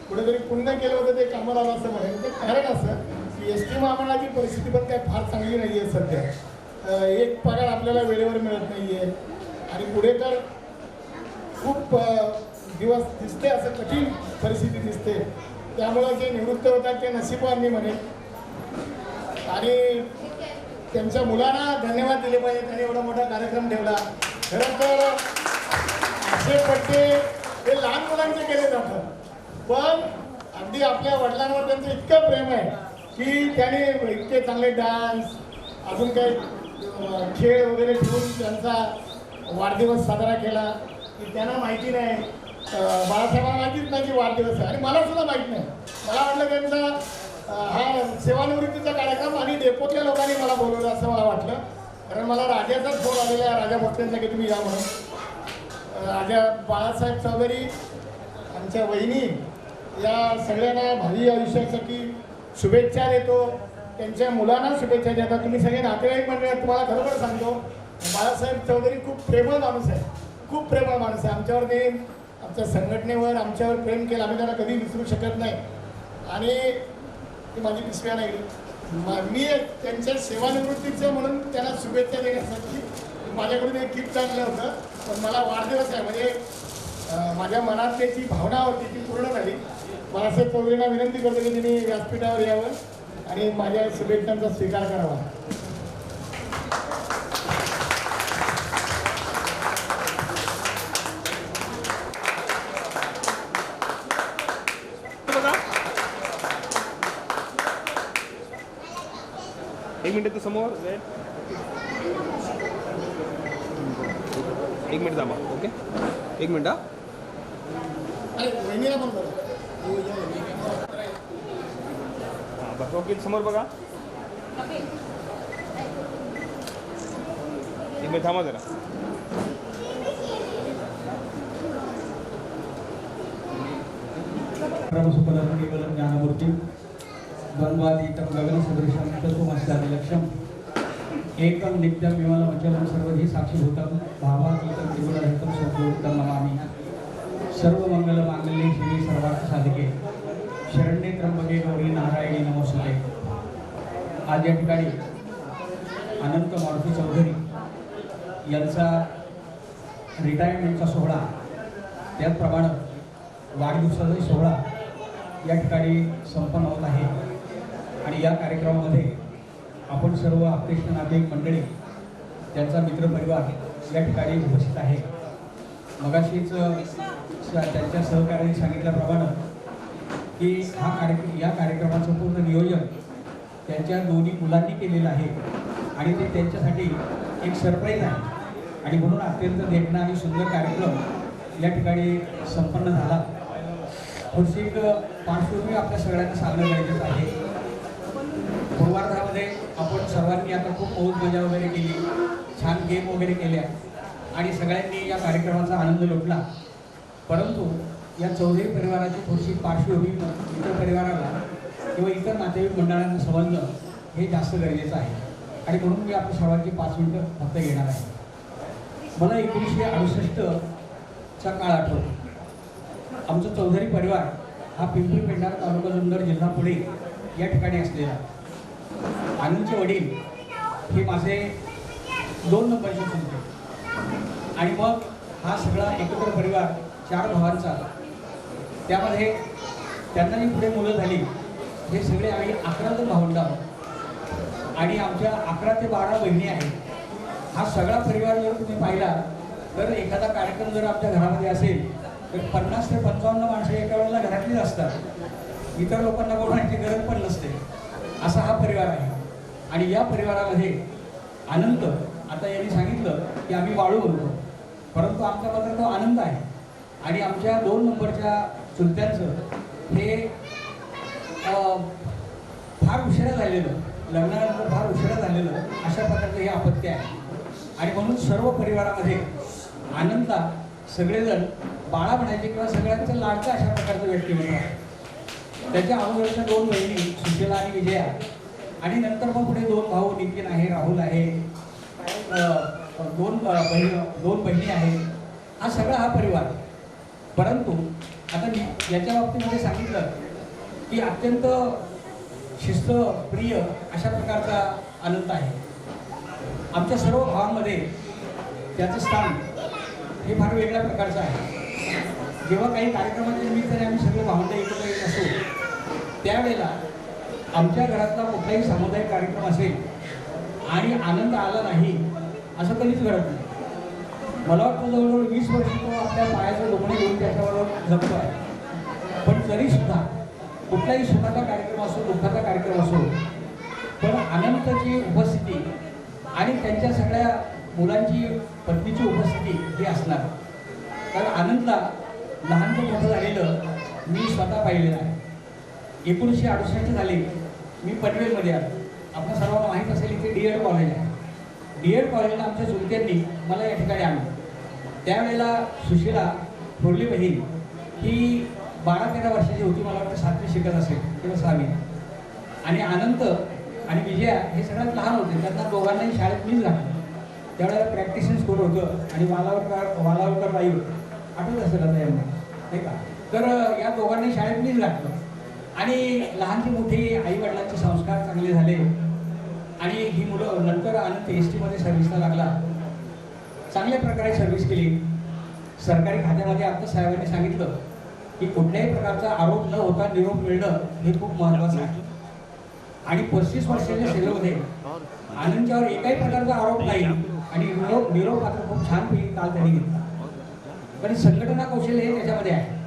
कुठेतरी पुण्य केलं होतं ते कामाला आलं असं म्हणेन. ते कारण असं की एस टी महामंडळाची परिस्थिती पण काय फार चांगली नाही आहे सध्या. एक पगार आपल्याला वेळेवर मिळत नाही आहे आणि पुढे तर खूप दिवस दिसते, असं कठीण परिस्थिती दिसते. त्यामुळं जे निवृत्त होतात ते नशिबवान मी म्हणेन. आणि त्यांच्या मुलांना धन्यवाद दिले पाहिजे, त्यांनी एवढा मोठा कार्यक्रम ठेवला. खरं तर असे पट्टे हे लहान मुलांचे केले जातात, पण अगदी आपल्या वडिलांवर त्यांचं इतकं प्रेम आहे की त्याने इतके चांगले डान्स, अजून काही खेळ वगैरे ठेवून त्यांचा वाढदिवस साजरा केला की त्यांना माहिती नाही. बाळासाहेबांना माहितीच नाही की वाढदिवस आहे. आणि मला सुद्धा माहीत नाही. मला वाटलं त्यांचा हा सेवानिवृत्तीचा कार्यक्रम आणि डेपोतल्या लोकांनी मला बोलवलं असं मला वाटलं. कारण मला राजाचाच फोन आलेला आहे, राजा भक्तांचा, की तुम्ही या म्हणून. राजा बाळासाहेब चौधरी आमच्या वहिनी या सगळ्यांना भावी आयुष्यासाठी शुभेच्छा देतो. त्यांच्या मुलांना शुभेच्छा देतात. तुम्ही सगळे नातेवाईक मंडळी, तुम्हाला खरोखर सांगतो बाळासाहेब चौधरी खूप प्रेमळ माणूस आहे, खूप प्रेमळ माणूस आहे. आमच्यावर ते आमच्या संघटनेवर आमच्यावर प्रेम केलं, आम्ही त्यांना कधी विसरू शकत नाही. आणि ती माझी पिशव्या नाही, मी त्यांच्या सेवानिवृत्तीचं म्हणून त्यांना शुभेच्छा देण्यासाठी माझ्याकडून एक गिफ्ट आणलं होतं. पण मला वाढदिवस आहे म्हणजे माझ्या मनात त्याची भावना होती ती पूर्ण झाली. बाळासाहेब चौधरींना विनंती करतो की त्यांनी व्यासपीठावर यावं आणि माझ्या शुभेच्छांचा स्वीकार करावा. एक मिनिट ते समोर एक मिनिट थांबा. ओके, एक मिनिट. वहिनीला पण बघा. बस ओके, समोर बघा. एक मिनिट थांबा जरा. ज्ञानमूर्ती द्वंद्वातीतं गगनसदृशं तत्त्वमस्यादि लक्ष्यम् एकं नित्यं विमलमचलं सर्वधी साक्षीभूतं भावातीतं त्रिगुणरहितं सद्गुरुतं नमामि। सर्वमंगलमांगल्ये शिवे सर्वार्थसाधिके शरण्ये त्र्यंबके गौरी नारायणी नमोस्तुते। आज या ठिकाणी अनंत मारुती चौधरी यांचा रिटायरमेंटचा सोहळा, त्याचप्रमाणे वाढदिवसाचा सोहळा या ठिकाणी संपन्न होत आहे आणि या कार्यक्रमामध्ये आपण सर्व आपले नातेवाईक मंडळी, त्यांचा मित्रपरिवार या ठिकाणी उपस्थित आहे। मगाशीच त्यांच्या सहकार्याने सांगितल्याप्रमाणे की या कार्यक्रमाचं पूर्ण नियोजन त्यांच्या दोन्ही मुलांनी केलेलं आहे आणि ते त्यांच्यासाठी एक सरप्राईज आहे आणि म्हणून अत्यंत देखणा आणि सुंदर कार्यक्रम या ठिकाणी संपन्न झाला। थोडीशी एक पार्श्वभूमी आपल्या सगळ्यांना सांगणं गरजेचं आहे। पूर्वार्धामध्ये आपण सर्वांनी आता खूप मौज मजा वगैरे केली, छान गेम वगैरे केल्या आणि सगळ्यांनी या कार्यक्रमाचा आनंद लुटला, परंतु या चौधरी परिवाराची थोडीशी पार्श्वभूमी इतर परिवाराला किंवा इतर नातेवाईक मंडळांना समजणं हे जास्त गरजेचं आहे आणि म्हणून मी आपल्या सर्वांची 5 मिनिटं फक्त घेणार आहे। मला 1968चा काळ आठवतो। आमचा चौधरी परिवार हा पिंपरी पेंढार, तालुका जुन्नर, जिल्हा पुणे या ठिकाणी असलेला। आनंदचे वडील हे माझे 2 नंबरचे चुलते आणि मग हा सगळा एकत्र परिवार 4 भावांचा, त्यामध्ये त्यांना जी पुढे मुलं झाली हे सगळे आम्ही 11 भावंड आहोत आणि आमच्या 11 ते 12 बहिणी आहेत। हा सगळा परिवार जर तुम्ही पाहिला तर एखादा कार्यक्रम जर आमच्या घरामध्ये असेल तर 50 ते 55 माणसं एका वेळेला घरातलीच असतात, इतर लोकांना बोलवण्याची गरज पण नसते, असा हा परिवार आहे। आणि या परिवारामध्ये आनंद, आता यांनी सांगितलं की आम्ही वाळू बोलतो, परंतु आमच्या मात्र तो आनंद आहे। आणि आमच्या 2 नंबरच्या चुलत्यांचं हे फार उशिरा झालेलं, लग्नानंतर फार उशिरा झालेलं अशा प्रकारचं हे अपत्य आहे आणि म्हणून सर्व परिवारामध्ये आनंदा सगळेजण बाळा म्हणायचे किंवा सगळ्यांचं लाडकं अशा प्रकारचं व्यक्तिमत्व आहे। त्याच्या अगोदरच्या 2 बहिणी सुशीला आणि विजया आणि नंतर मग पुढे 2 भाऊ नितीन आहे, राहुल आहे, 2 बहिणी आहेत, हा सगळा हा परिवार। परंतु आता मी याच्या बाबतीमध्ये सांगितलं की अत्यंत शिस्तप्रिय अशा प्रकारचा आनंद आहे। आमच्या सर्व भावांमध्ये त्याचं स्थान हे फार वेगळ्या प्रकारचं आहे। जेव्हा काही कार्यक्रमाच्या निमित्ताने आम्ही सगळे भावंड एकत्र येत असतो त्यावेळेला आमच्या घरातला कुठलाही सामुदायिक कार्यक्रम असेल आणि आनंद आला नाही असं कधीच घडत नाही। मला वाटतं जवळजवळ 20 वर्ष तो आपल्या पायाचं दुखणे घेऊन त्याच्याबरोबर जगतो आहे, पण तरीसुद्धा कुठलाही सुखाचा कार्यक्रम असो, दुःखाचा कार्यक्रम असो, पण अनंतची उपस्थिती आणि त्यांच्या सगळ्या मुलांची, पत्नीची उपस्थिती ही असणार। कारण आनंदला लहानचं मोठं झालेलं मी स्वतः पाहिलेलं आहे। 1968 झाले, मी पनवेलमध्ये आलो। आपण सर्वांना माहीत असेल इथे DED कॉलेज आहे। DED कॉलेजला आमच्या चुलत्यांनी मला या ठिकाणी आणलं। त्यावेळेला सुशीला, थोरली बहीण, ही 12-13 वर्षाची होती, मला वाटतं 7वी शिकत असेल किंवा 6वी। आणि अनंत आणि विजया हे सगळ्यात लहान होते, त्यांना दोघांनाही शाळेत मीच घातलं। त्यावेळेला प्रॅक्टिस स्कूल होतं आणि वालावकर राईव आठवत असेल आता यांना, नाही का? तर या दोघांनी शाळेत मीच घातलं आणि लहानची मोठी आईवडिलांचे संस्कार चांगले झाले आणि ही मुलं नंतर अनंत STमध्ये सर्व्हिसला लागला, चांगल्या प्रकारे सर्व्हिस केली। सरकारी खात्यामध्ये आता साहेबांनी सांगितलं की कुठल्याही प्रकारचा आरोप न होता निरोप मिळणं हे खूप महत्त्वाचं आहे आणि 35 वर्षाच्या सेवेमध्ये आनंदच्यावर एकाही प्रकारचा आरोप नाही आणि निरोप मात्र खूप छानपैकी काल त्यांनी घेतला। पण संघटना कौशल्य हे त्याच्यामध्ये आहे।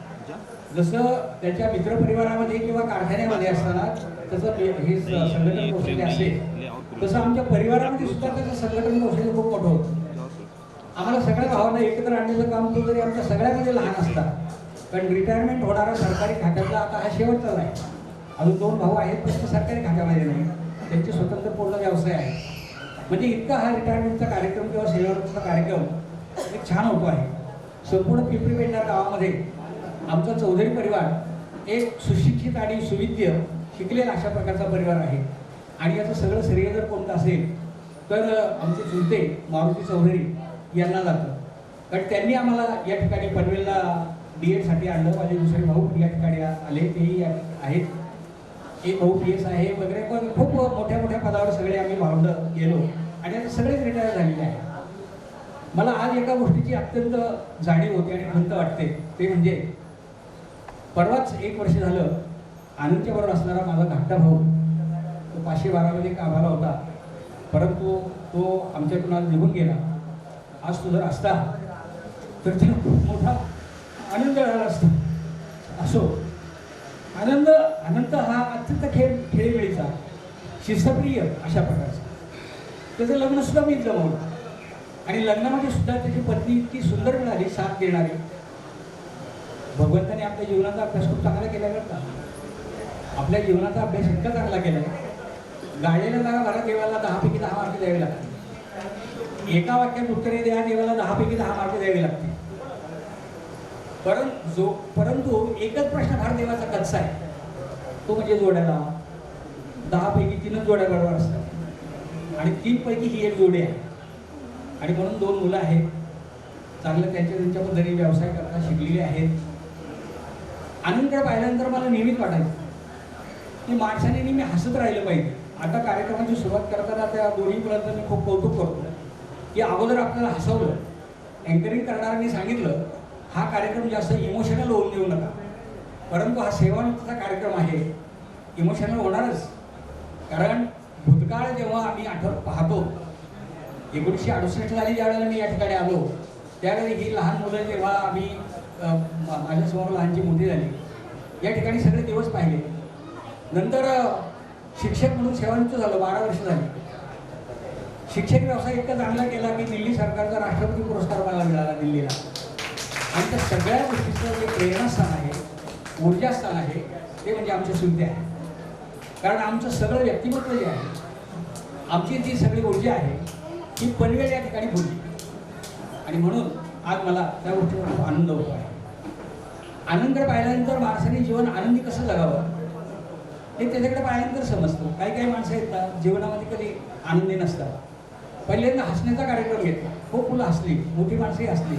जसं त्याच्या मित्रपरिवारामध्ये किंवा कारखान्यामध्ये असताना तसं हे संघटन कौशल्य असेल, तसं आमच्या परिवारामध्ये सुद्धा त्याचं संघटन कौशल्य खूप मोठं होतं। आम्हाला सगळ्या भावांना एकत्र आणण्याचं काम तो जरी आमच्या सगळ्यामध्ये लहान असता, कारण रिटायरमेंट होणारा सरकारी खात्यातला आता हा शेवटचाच आहे। अजून 2 भाऊ आहेत पण ते सरकारी खात्यामध्ये नाही, त्यांचे स्वतंत्र पूर्ण व्यवसाय आहे। म्हणजे इतका हा रिटायरमेंटचा कार्यक्रम किंवा शेवटचा कार्यक्रम एक छान होतो आहे। संपूर्ण पिंपरी पेंढार गावामध्ये आमचा चौधरी परिवार एक सुशिक्षित आणि सुविद्य शिकलेला अशा प्रकारचा परिवार आहे. आणि याचं सगळं श्रेय जर कोणतं असेल तर आमचे चुलते मारुती चौधरी यांना जातं. कारण त्यांनी आम्हाला या ठिकाणी पनवेलला DEDसाठी आणलं. माझे दुसरे भाऊ या ठिकाणी आले, तेही या आहेत. एक भाऊ PS आहे वगैरे, पण खूप मोठ्या मोठ्या पदावर सगळे आम्ही भावंड गेलो आणि आता सगळेच रिटायर झालेले आहे. मला आज एका गोष्टीची अत्यंत जाणीव होती आणि खंत वाटते, ते म्हणजे परवाच 1 वर्ष झालं आनंदच्या बरोबर असणारा माझा धाकटा भाऊ तो 512मध्ये कामाला होता, परंतु तो आमच्याकडून आज निघून गेला. आज तो जर असता तर तिला खूप मोठा आनंद झाला असता. असो, आनंद हा अत्यंत खेळीमेळीचा, शिस्तप्रिय अशा प्रकारचा. त्याचं लग्न सुद्धा मी जमवलं आणि लग्नामध्ये सुद्धा त्याची पत्नी इतकी सुंदर मिळाली, साथ देणारी. भगवंताने आपल्या जीवनाचा अभ्यास खूप चांगला केला बरं का. आपल्या जीवनाचा अभ्यास इतका चांगला केला आहे, गाडीला जागा भरा देवाला 10 पैकी 10 मार्क द्यावे लागतात. एका वाक्यात उत्तरे द्या देवाला 10 पैकी 10 मार्क द्यावे लागते. परंतु एकच प्रश्न फार देवाचा कच्चा आहे, तो म्हणजे जोड्याला. 10 पैकी 3च जोड्या बरोबर असतात आणि 3 पैकी ही एक जोडी आहे. आणि म्हणून 2 मुलं आहेत, चांगलं त्यांच्या पद्धतीने व्यवसाय करता शिकलेले आहेत. आनंदकडे पाहिल्यानंतर मला नेहमीच वाटायचं की माणसाने नेहमी हसत राहिलं पाहिजे. आता कार्यक्रमाची सुरुवात करताना त्या दोन्ही मुलांचं मी खूप कौतुक करतो की अगोदर आपल्याला हसवलं. अँकरिंग करणाऱ्यांनी सांगितलं हा कार्यक्रम जास्त इमोशनल होऊन देऊ नका, परंतु हा सेवानिवृत्तीचा कार्यक्रम आहे, इमोशनल होणारच. कारण भूतकाळ जेव्हा आम्ही पाहतो, 1968 साली ज्यावेळेला मी या ठिकाणी आलो त्यावेळी ही लहान मुलं जेव्हा आम्ही माझ्यासमोर लहानची मोठी झाली, या ठिकाणी सगळे दिवस पाहिले. नंतर शिक्षक म्हणून सेवानिवृत्त झालो, 12 वर्ष झाली. शिक्षक व्यवसाय इतका चांगला केला की दिल्ली सरकारचा राष्ट्रपती पुरस्कार मला मिळाला दिल्लीला. आणि त्या सगळ्या गोष्टीचं जे प्रेरणास्थान आहे, ऊर्जास्थान आहे, ते म्हणजे आमचे चुलते आहे. कारण आमचं सगळं व्यक्तिमत्व जे आहे, आमची जी सगळी ऊर्जा आहे ती पनवेल या ठिकाणी बोलली. आणि म्हणून आज मला त्या गोष्टीवर खूप आनंद होतो आहे. आनंदकडे पाहिल्यानंतर माणसाने जीवन आनंदी कसं जगावं हे त्याच्याकडे पाहिल्यानंतर समजतं. काही माणसं आहेत ना जीवनामध्ये कधी आनंदी नसतात. पहिल्यांदा हसण्याचा कार्यक्रम घेतला, खूप मुलं हसली, मोठी माणसंही हसली,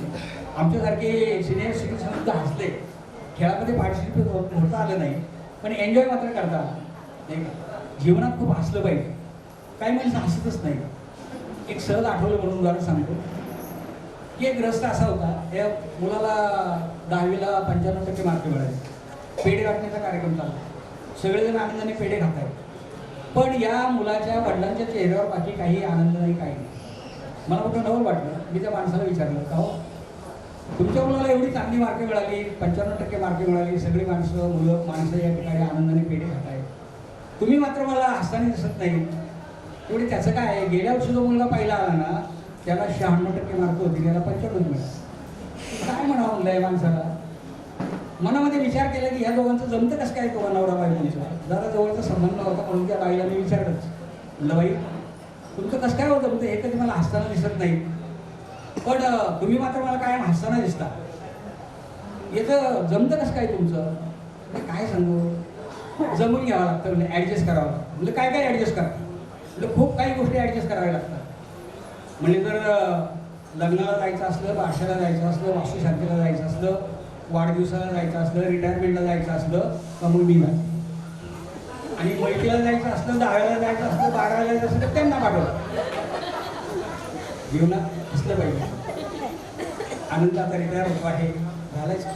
आमच्यासारखे सिनियर सिटीजन सुद्धा हसले. खेळामध्ये पार्टिसिपेट होता आलं नाही, पण एन्जॉय मात्र करता नाही का. जीवनात खूप हसलं पाहिजे. काही माणसं हसतच नाही. एक सहज आठवलं म्हणून उदाहरण सांगतो की एक ग्रस्त असा होता, त्या मुलाला 10वीला 95% मार्क मिळाले. पेढे वाटण्याचा कार्यक्रम चालला, सगळेजण आनंदाने पेढे खात आहेत. पण या मुलाच्या वडिलांच्या चेहऱ्यावर बाकी काही आनंद नाही, काही नाही. मला कुठं नवल वाटलं. मी त्या माणसाला विचारलं, का हो तुमच्या मुलाला एवढी चांगली मार्क मिळाली, 95% मार्क मिळाली, सगळी माणसं या ठिकाणी आनंदाने पेढे खात आहेत, तुम्ही मात्र मला हसताना दिसत नाही. तेवढे त्याचं काय आहे, गेल्या वर्षी जो मुलगा पहिला आला ना त्याला 96% मार्क होते, त्याला 95 मिळाले. काय म्हणावं म्हणलं या माणसाला. मनामध्ये विचार केला की ह्या दोघांचं जमतं कसं काय, तो नवरा बायकोंचा जरा जवळचा संबंध होता म्हणून त्या बाईला मी विचारलंच, म्हणलं बाई तुमचं कसं काय होतं म्हणतं, हे कधी मला हसताना दिसत नाही, पण तुम्ही मात्र मला कायम हसताना दिसता, याचं जमतं कसं काय तुमचं. काय सांगू, जमून घ्यावं लागतं, म्हणजे ॲडजस्ट करावं लागतं. म्हणजे काय काय ॲडजस्ट करा, म्हणजे खूप काही गोष्टी ॲडजस्ट कराव्या लागतात. म्हणजे जर लग्नाला जायचं असलं, बारशाला जायचं असलं, वास्तुशांतीला जायचं असलं, वाढदिवसाला जायचं असलं, रिटायरमेंटला जायचं असलं तर मग मी जाते. आणि मैत्रीला जायचं असलं, 10व्याला जायचं असलं, 12व्याला जायचं असलं तर त्यांना पाठवलं. जीवनात असलं पाहिजे. आनंद आता रिटायर होतो आहे, झालाच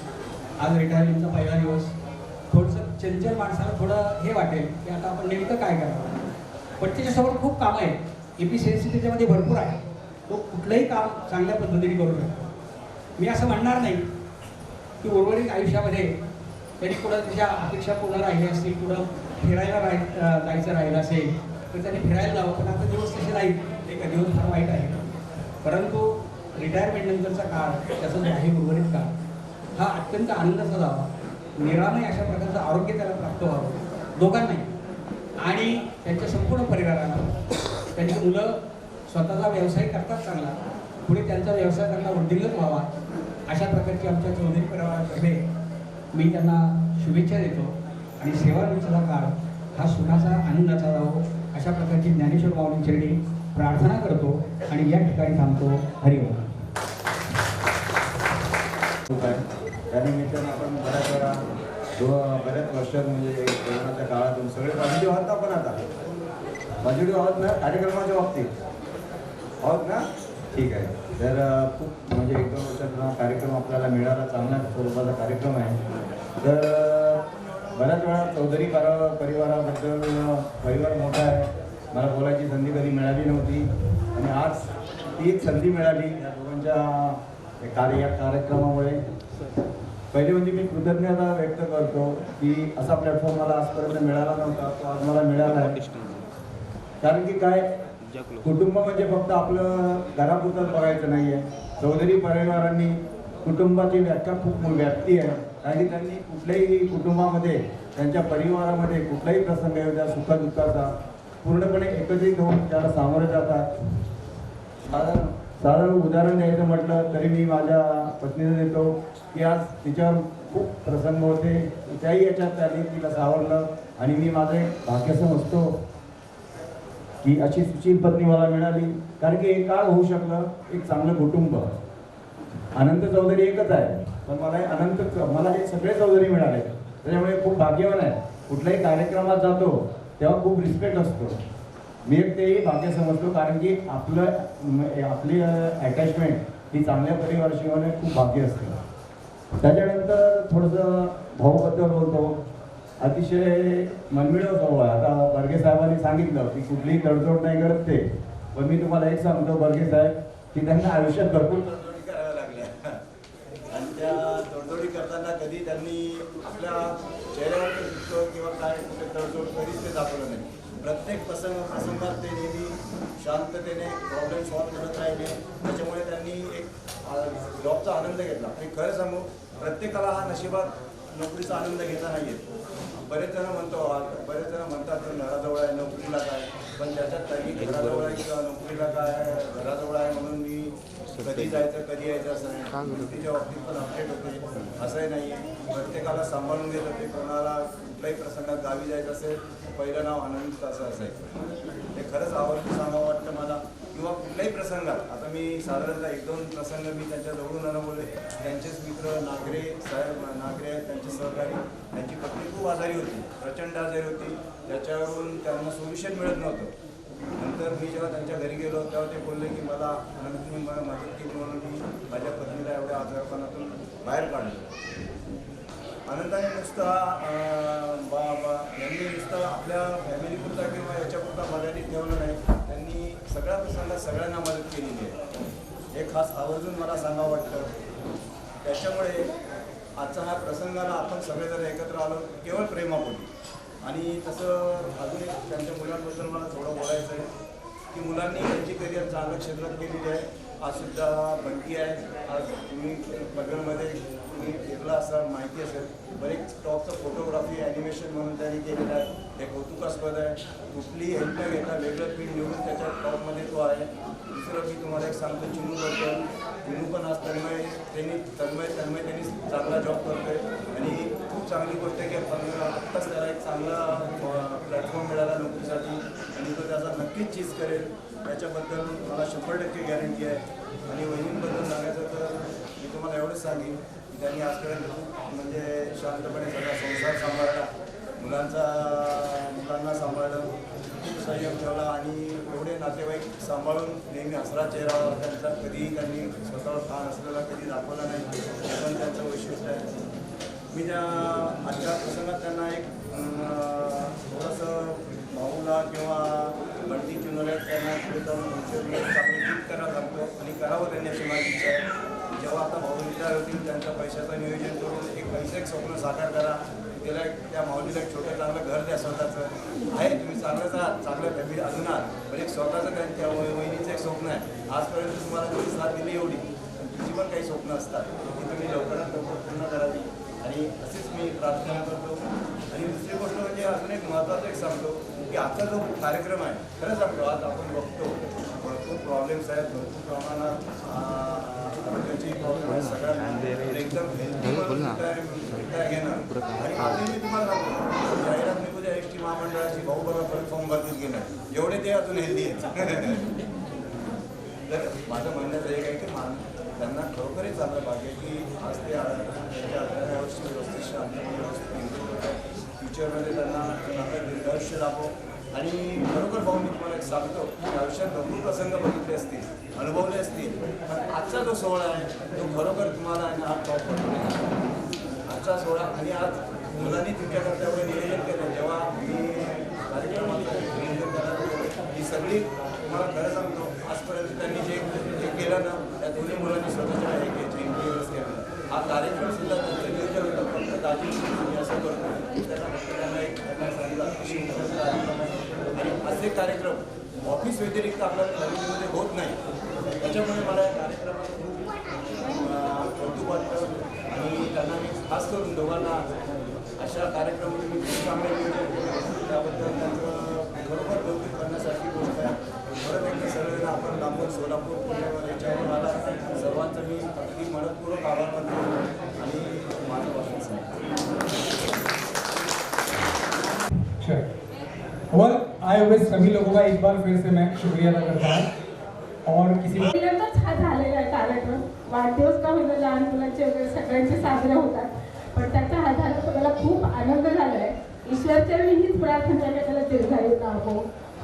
आज रिटायरमेंटचा पहिला दिवस. थोडंसं चंचल माणसाला थोडं हे वाटेल की आता आपण नेमकं काय करावं, पण त्याच्यासोबत खूप कामं आहेत. एफिशियन्सी त्याच्यामध्ये भरपूर आहे, तो कुठलंही काम चांगल्या पद्धतीने करू शकतो. मी असं म्हणणार नाही की उर्वरित आयुष्यामध्ये त्यांनी कुठं त्याच्या अपेक्षा पूर्ण राहिल्या असतील, कुठं फिरायला जायचं राहिलं असेल तर त्यांनी फिरायला जावं, पण आता दिवस तसे राहील, एक दिवस फार वाईट आहे. परंतु रिटायरमेंट नंतरचा काळ, त्याचा जो आहे उर्वरित काळ, हा अत्यंत आनंदाचा जावा, निरामय अशा प्रकारचं आरोग्य त्याला प्राप्त व्हावं, दोघांनाही आणि त्यांच्या संपूर्ण परिवाराला. त्यांची मुलं स्वतःचा व्यवसाय करतात चांगला, पुढे त्यांचा व्यवसाय त्यांना वृद्धिंगत व्हावा, अशा प्रकारची आमच्या चौधरी परिवारातर्फे मी त्यांना शुभेच्छा देतो. आणि सेवानिवृत्तीचा काळ हा सुखाचा आनंदाचा जावो अशा प्रकारची ज्ञानेश्वर माऊलींचरणी प्रार्थना करतो आणि या ठिकाणी थांबतो. हरिओम. त्यानिमित्तानं आपण बऱ्याच वेळा बऱ्याच वर्षात म्हणजे कोरोनाच्या काळातून सगळे पॉझिटिव्ह आहोत ना. आपण आता पॉझिटिव्ह आहोत ना कार्यक्रमाच्या बाबतीत आहोत ना. ठीक आहे. तर खूप म्हणजे 1-2 वर्षात कार्यक्रम आपल्याला मिळाला, चांगल्या स्वरूपाचा कार्यक्रम आहे. तर बऱ्याच वेळा चौधरी परिवाराबद्दल परिवार मोठा आहे, मला बोलायची संधी कधी मिळाली नव्हती आणि आज ती एक संधी मिळाली या दोघांच्या या कार्यक्रमामुळे. पहिले म्हणजे मी कृतज्ञता व्यक्त करतो की असा प्लॅटफॉर्म मला आजपर्यंत मिळाला नव्हता, तो आज मला मिळाला आहे. कारण की काय, कुटुंब म्हणजे फक्त आपलं घरापुरतंच बघायचं नाही आहे. चौधरी परिवारांनी कुटुंबाची व्याख्या खूप व्याप्ती आहे. कारण की त्यांनी कुठल्याही कुटुंबामध्ये त्यांच्या परिवारामध्ये कुठलाही प्रसंग येऊ द्या सुखदुःखाचा पूर्णपणे एकत्रित होऊन त्याला सामोरे जातात. साधारण उदाहरण द्यायचं म्हटलं तरी मी माझ्या पत्नीला देतो की आज तिच्यावर खूप प्रसंग होते, त्याही याच्यात त्यांनी तिला सावरलं आणि मी माझे भाग्य समजतो की अशी सुशील पत्नी मला मिळाली. कारण की एक काळ होऊ शकलं एक चांगलं कुटुंब. अनंत चौधरी एकच आहे पण मला हे सगळे चौधरी मिळाले, त्याच्यामुळे खूप भाग्यवान आहे. कुठल्याही कार्यक्रमात जातो तेव्हा खूप रिस्पेक्ट असतो. मी एक तेही भाग्य समजतो कारण की आपली अटॅचमेंट ही चांगल्या परिवाराशी होणे खूप भाग्य असतं. त्याच्यानंतर थोडंसं भाऊबद्दल बोलतो. अतिशय मनमिळावू स्वभाव आहे. आता बर्गे साहेबांनी सांगितलं की कुठलीही तडजोड नाही करत ते, पण मी तुम्हाला एक सांगतो बर्गे साहेब की त्यांना आयुष्यात भरपूर तडजोडी कराव्या लागल्या आणि त्या तडजोडी करताना कधी त्यांनी आपल्या चेहऱ्यावर दिसतो किंवा काय कुठे तडजोड कधीच ते दाखवलं नाही. प्रत्येक प्रसंगात ते नेहमी शांततेने प्रॉब्लेम सॉल्व्ह करत राहिले. त्याच्यामुळे त्यांनी एक जॉबचा आनंद घेतला. मी खरं सांगू, प्रत्येकाला हा नशिबात नोकरीचा आनंद घेता नाही येत. बरेच जण म्हणतात घराजवळ आहे नोकरीला काय, पण त्याच्यात काही घराजवळ आहे किंवा नोकरीला काय घराजवळ आहे म्हणून मी कधी जायचं कधी यायचं असं नाही. नोकरीच्या बाबतीत पण अपडेट होते, असंही नाही आहे. प्रत्येकाला सांभाळून घेत होते. कोणाला कुठल्याही प्रसंगात गावी जायचं असेल पहिलं नाव आनंद असं असायचं. ते खरंच आवडतं सांगावं वाटतं मला. किंवा कुठल्याही प्रसंगात आता मी साधारणतः 1-2 प्रसंग मी त्यांच्या जवळून अनुभवले. त्यांचेच मित्र नागरे आहेत, त्यांचे सहकारी, त्यांची पत्नी खूप आजारी होती, प्रचंड आजारी होती. त्याच्यावरून त्यांना सोल्युशन मिळत नव्हतं. नंतर मी जेव्हा त्यांच्या घरी गेलो तेव्हा ते बोलले की मला अनंतनी मदत केली म्हणून मी माझ्या पत्नीला एवढ्या आजारपणातून बाहेर काढलं. अनंताने नुसता यांनी नुसतं आपल्या फॅमिलीपुरता किंवा याच्यापुरता मर्यादित ठेवलं नाही, त्यांनी सगळ्या प्रसंगात सगळ्यांना मदत केलेली आहे. हे खास आवर्जून मला सांगावं वाटतं. त्याच्यामुळे आजचा हा प्रसंगाला आपण सगळेजण एकत्र आलो केवळ प्रेमापोटी. आणि तसं अजून एक त्यांच्या मुलांबद्दल मला थोडं बोलायचं आहे की मुलांनी त्यांची करिअर चांगल्या क्षेत्रात केलेली आहे. आजसुद्धा बंटी आहे. आज तुम्ही बगलमध्ये तुम्ही फिरला असाल माहिती असेल, बरेच टॉपचं फोटोग्राफी ॲनिमेशन म्हणून त्यांनी केलेलं आहे. हे कौतुकास्पद आहे. कुठलीही हेल्प न घेता वेगळं फील्ड निवडून त्याच्या टॉपमध्ये तो आहे. दुसरं मी तुम्हाला एक सांगतो चिनूबद्दल. चिनू पण आज तन्मय त्यांनी चांगला जॉब करतो आहे आणि खूप चांगली गोष्ट आहे की आपण आत्ताच त्याला एक चांगला प्लॅटफॉर्म मिळाला नोकरीसाठी आणि तो त्याचा नक्कीच चीज करेल. त्याच्याबद्दल मला 100% गॅरंटी आहे. आणि वहिनींबद्दल सांगायचं तर मी तुम्हाला एवढंच सांगेन की त्यांनी आजपर्यंत खूप म्हणजे शांतपणे सगळा संसार सांभाळला, मुलांना सांभाळलं, खूप संयम ठेवला आणि एवढे नातेवाईक सांभाळून नेहमी हसरा चेहरा त्यांचा, कधीही त्यांनी स्वतःवर ताण असलेला कधी दाखवला नाही. हे पण त्यांचं वैशिष्ट्य आहे. मी त्या आजच्या प्रसंगात त्यांना एक थोडंसं भाऊला किंवा बंटी चिनोऱ्यात त्यांना पुढे जाऊन चांगली ट्रीट करायला लागतो आणि करावं त्यांनी अशी माझी इच्छा आहे. जेव्हा आता भाऊ विचार होतील त्यांच्या पैशाचं नियोजन करून एक स्वप्न साकार करा. त्याला त्या माऊलीला एक छोटं चांगलं घर द्या स्वतःचं आहे. तुम्ही चांगलंच आहात, चांगलं फॅमिली अजून आहात, पण एक स्वतःचं त्यांच्या वहिनीचं एक स्वप्न आहे. आजपर्यंत तुम्हाला तुम्ही साथ दिली एवढी, तुझी पण काही स्वप्न असतात की तुम्ही लवकरात लवकर पूर्ण करावी आणि अशीच मी प्रार्थना करतो. आणि दुसरी गोष्ट म्हणजे अजून एक महत्त्वाचं एक सांगतो की आजचा जो कार्यक्रम आहे खरंच आपलं आज आपण बघतो भरपूर प्रॉब्लेम्स आहेत, भरपूर प्रमाणात आरोग्याची प्रॉब्लेम आहे. सगळ्यात एकदम हेल्थ घेणं आणि आजही मी तुम्हाला सांगतो जाहिरात मी उद्या एस टी महामंडळाची भाऊ बघा परत फॉर्म भरतीच घेणार एवढे ते अजून हेल्दी आहेत. तर माझं म्हणण्याचं एक आहे की त्यांना खरोखरच चांगलं पाहिजे की आज ते त्यांच्या 18व्या वर्षी व्यवस्थित शांत व्यवस्थित फ्युचरमध्ये त्यांना चांगलं दीर्घायुष्य लाभो. आणि खरोखर भाऊ मी तुम्हाला एक सांगतो की आयुष्यात भरपूर प्रसंग बघितले असतील, अनुभवले असतील, पण आजचा जो सोहळा आहे तो खरोखर तुम्हाला आणि आज टॉप पडतो. आजचा सोहळा आणि आज मुलांनी तुमच्या कर्तव्यावर नियोजन केलं. जेव्हा मी कार्यक्रमात नियोजन करायला ही सगळी तुम्हाला खरं सांगतो आजपर्यंत त्यांनी जे केलं ना त्या दोन्ही मुलांनी स्वतःच्या इंटरव्ह्यूज केलं. हा कार्यक्रम सुद्धा त्यांचं नियोजन होतं. फक्त दाजी मी असं करतो त्यांना फक्त त्यांना एक त्यांना सांगितलं अतिशय मोठा कार्यक्रम आहे आणि असे कार्यक्रम ऑफिस व्यतिरिक्त आपल्याला फॅमिलीमध्ये होत नाही. त्याच्यामुळे मला या कार्यक्रमात खूप कौतुक वाटतं आणि त्यांना मी खास करून दोघांना अशा कार्यक्रम मी खूप चांगले नियोजन केले त्याबद्दल त्यांचं खरोखर कौतुक करण्यासारखी गोष्ट आहे. परत एकदा सर्वांना आपण लांबून सोलापूर पुण्यावर याच्यावर मला सर्वांचं मी अगदी मनपूर्वक आभार मानतो आणि माझं भाषण और आए हुए सभी लोगों का एक बार फिर से मैं शुक्रिया अदा करता हूँ. और किसी पहिल्यांदाच हा झालेला आहे कार्यक्रम. वाढदिवस का होईना लहान मुलांचे वगैरे सगळ्यांचे साजरे होतात, पण त्याचा हा झाला तर मला खूप आनंद झाला आहे. ईश्वरचरणी हीच प्रार्थना आहे की त्याला दीर्घायू लाभो,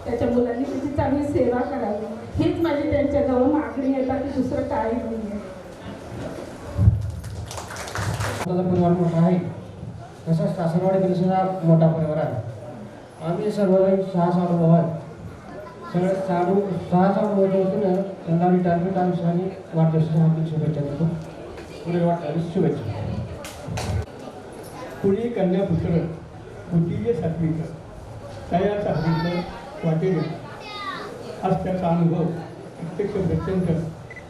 त्याच्या मुलांनी त्याची चांगली सेवा करावी, हीच माझी त्यांच्याजवळ मागणी आहे, बाकी दुसरं काही नाही आहे. परिवार मोठा आहे तसंच सासरवाडी परिसर हा मोठा परिवार आहे. आम्ही सर्व 6 भाऊ आहेत. सगळे 6 भाऊ असून त्यांना आम्ही टार्गेट अनुसाराने वाढदिवसाच्या हार्दिक शुभेच्छा देतो. पुढे वाढदिवस शुभेच्छा. पुढे कन्यापुत्र बुद्धीचे सात्विक तयाचा हरित वाटेल आज त्याचा अनुभव प्रत्यक्ष प्रत्यंत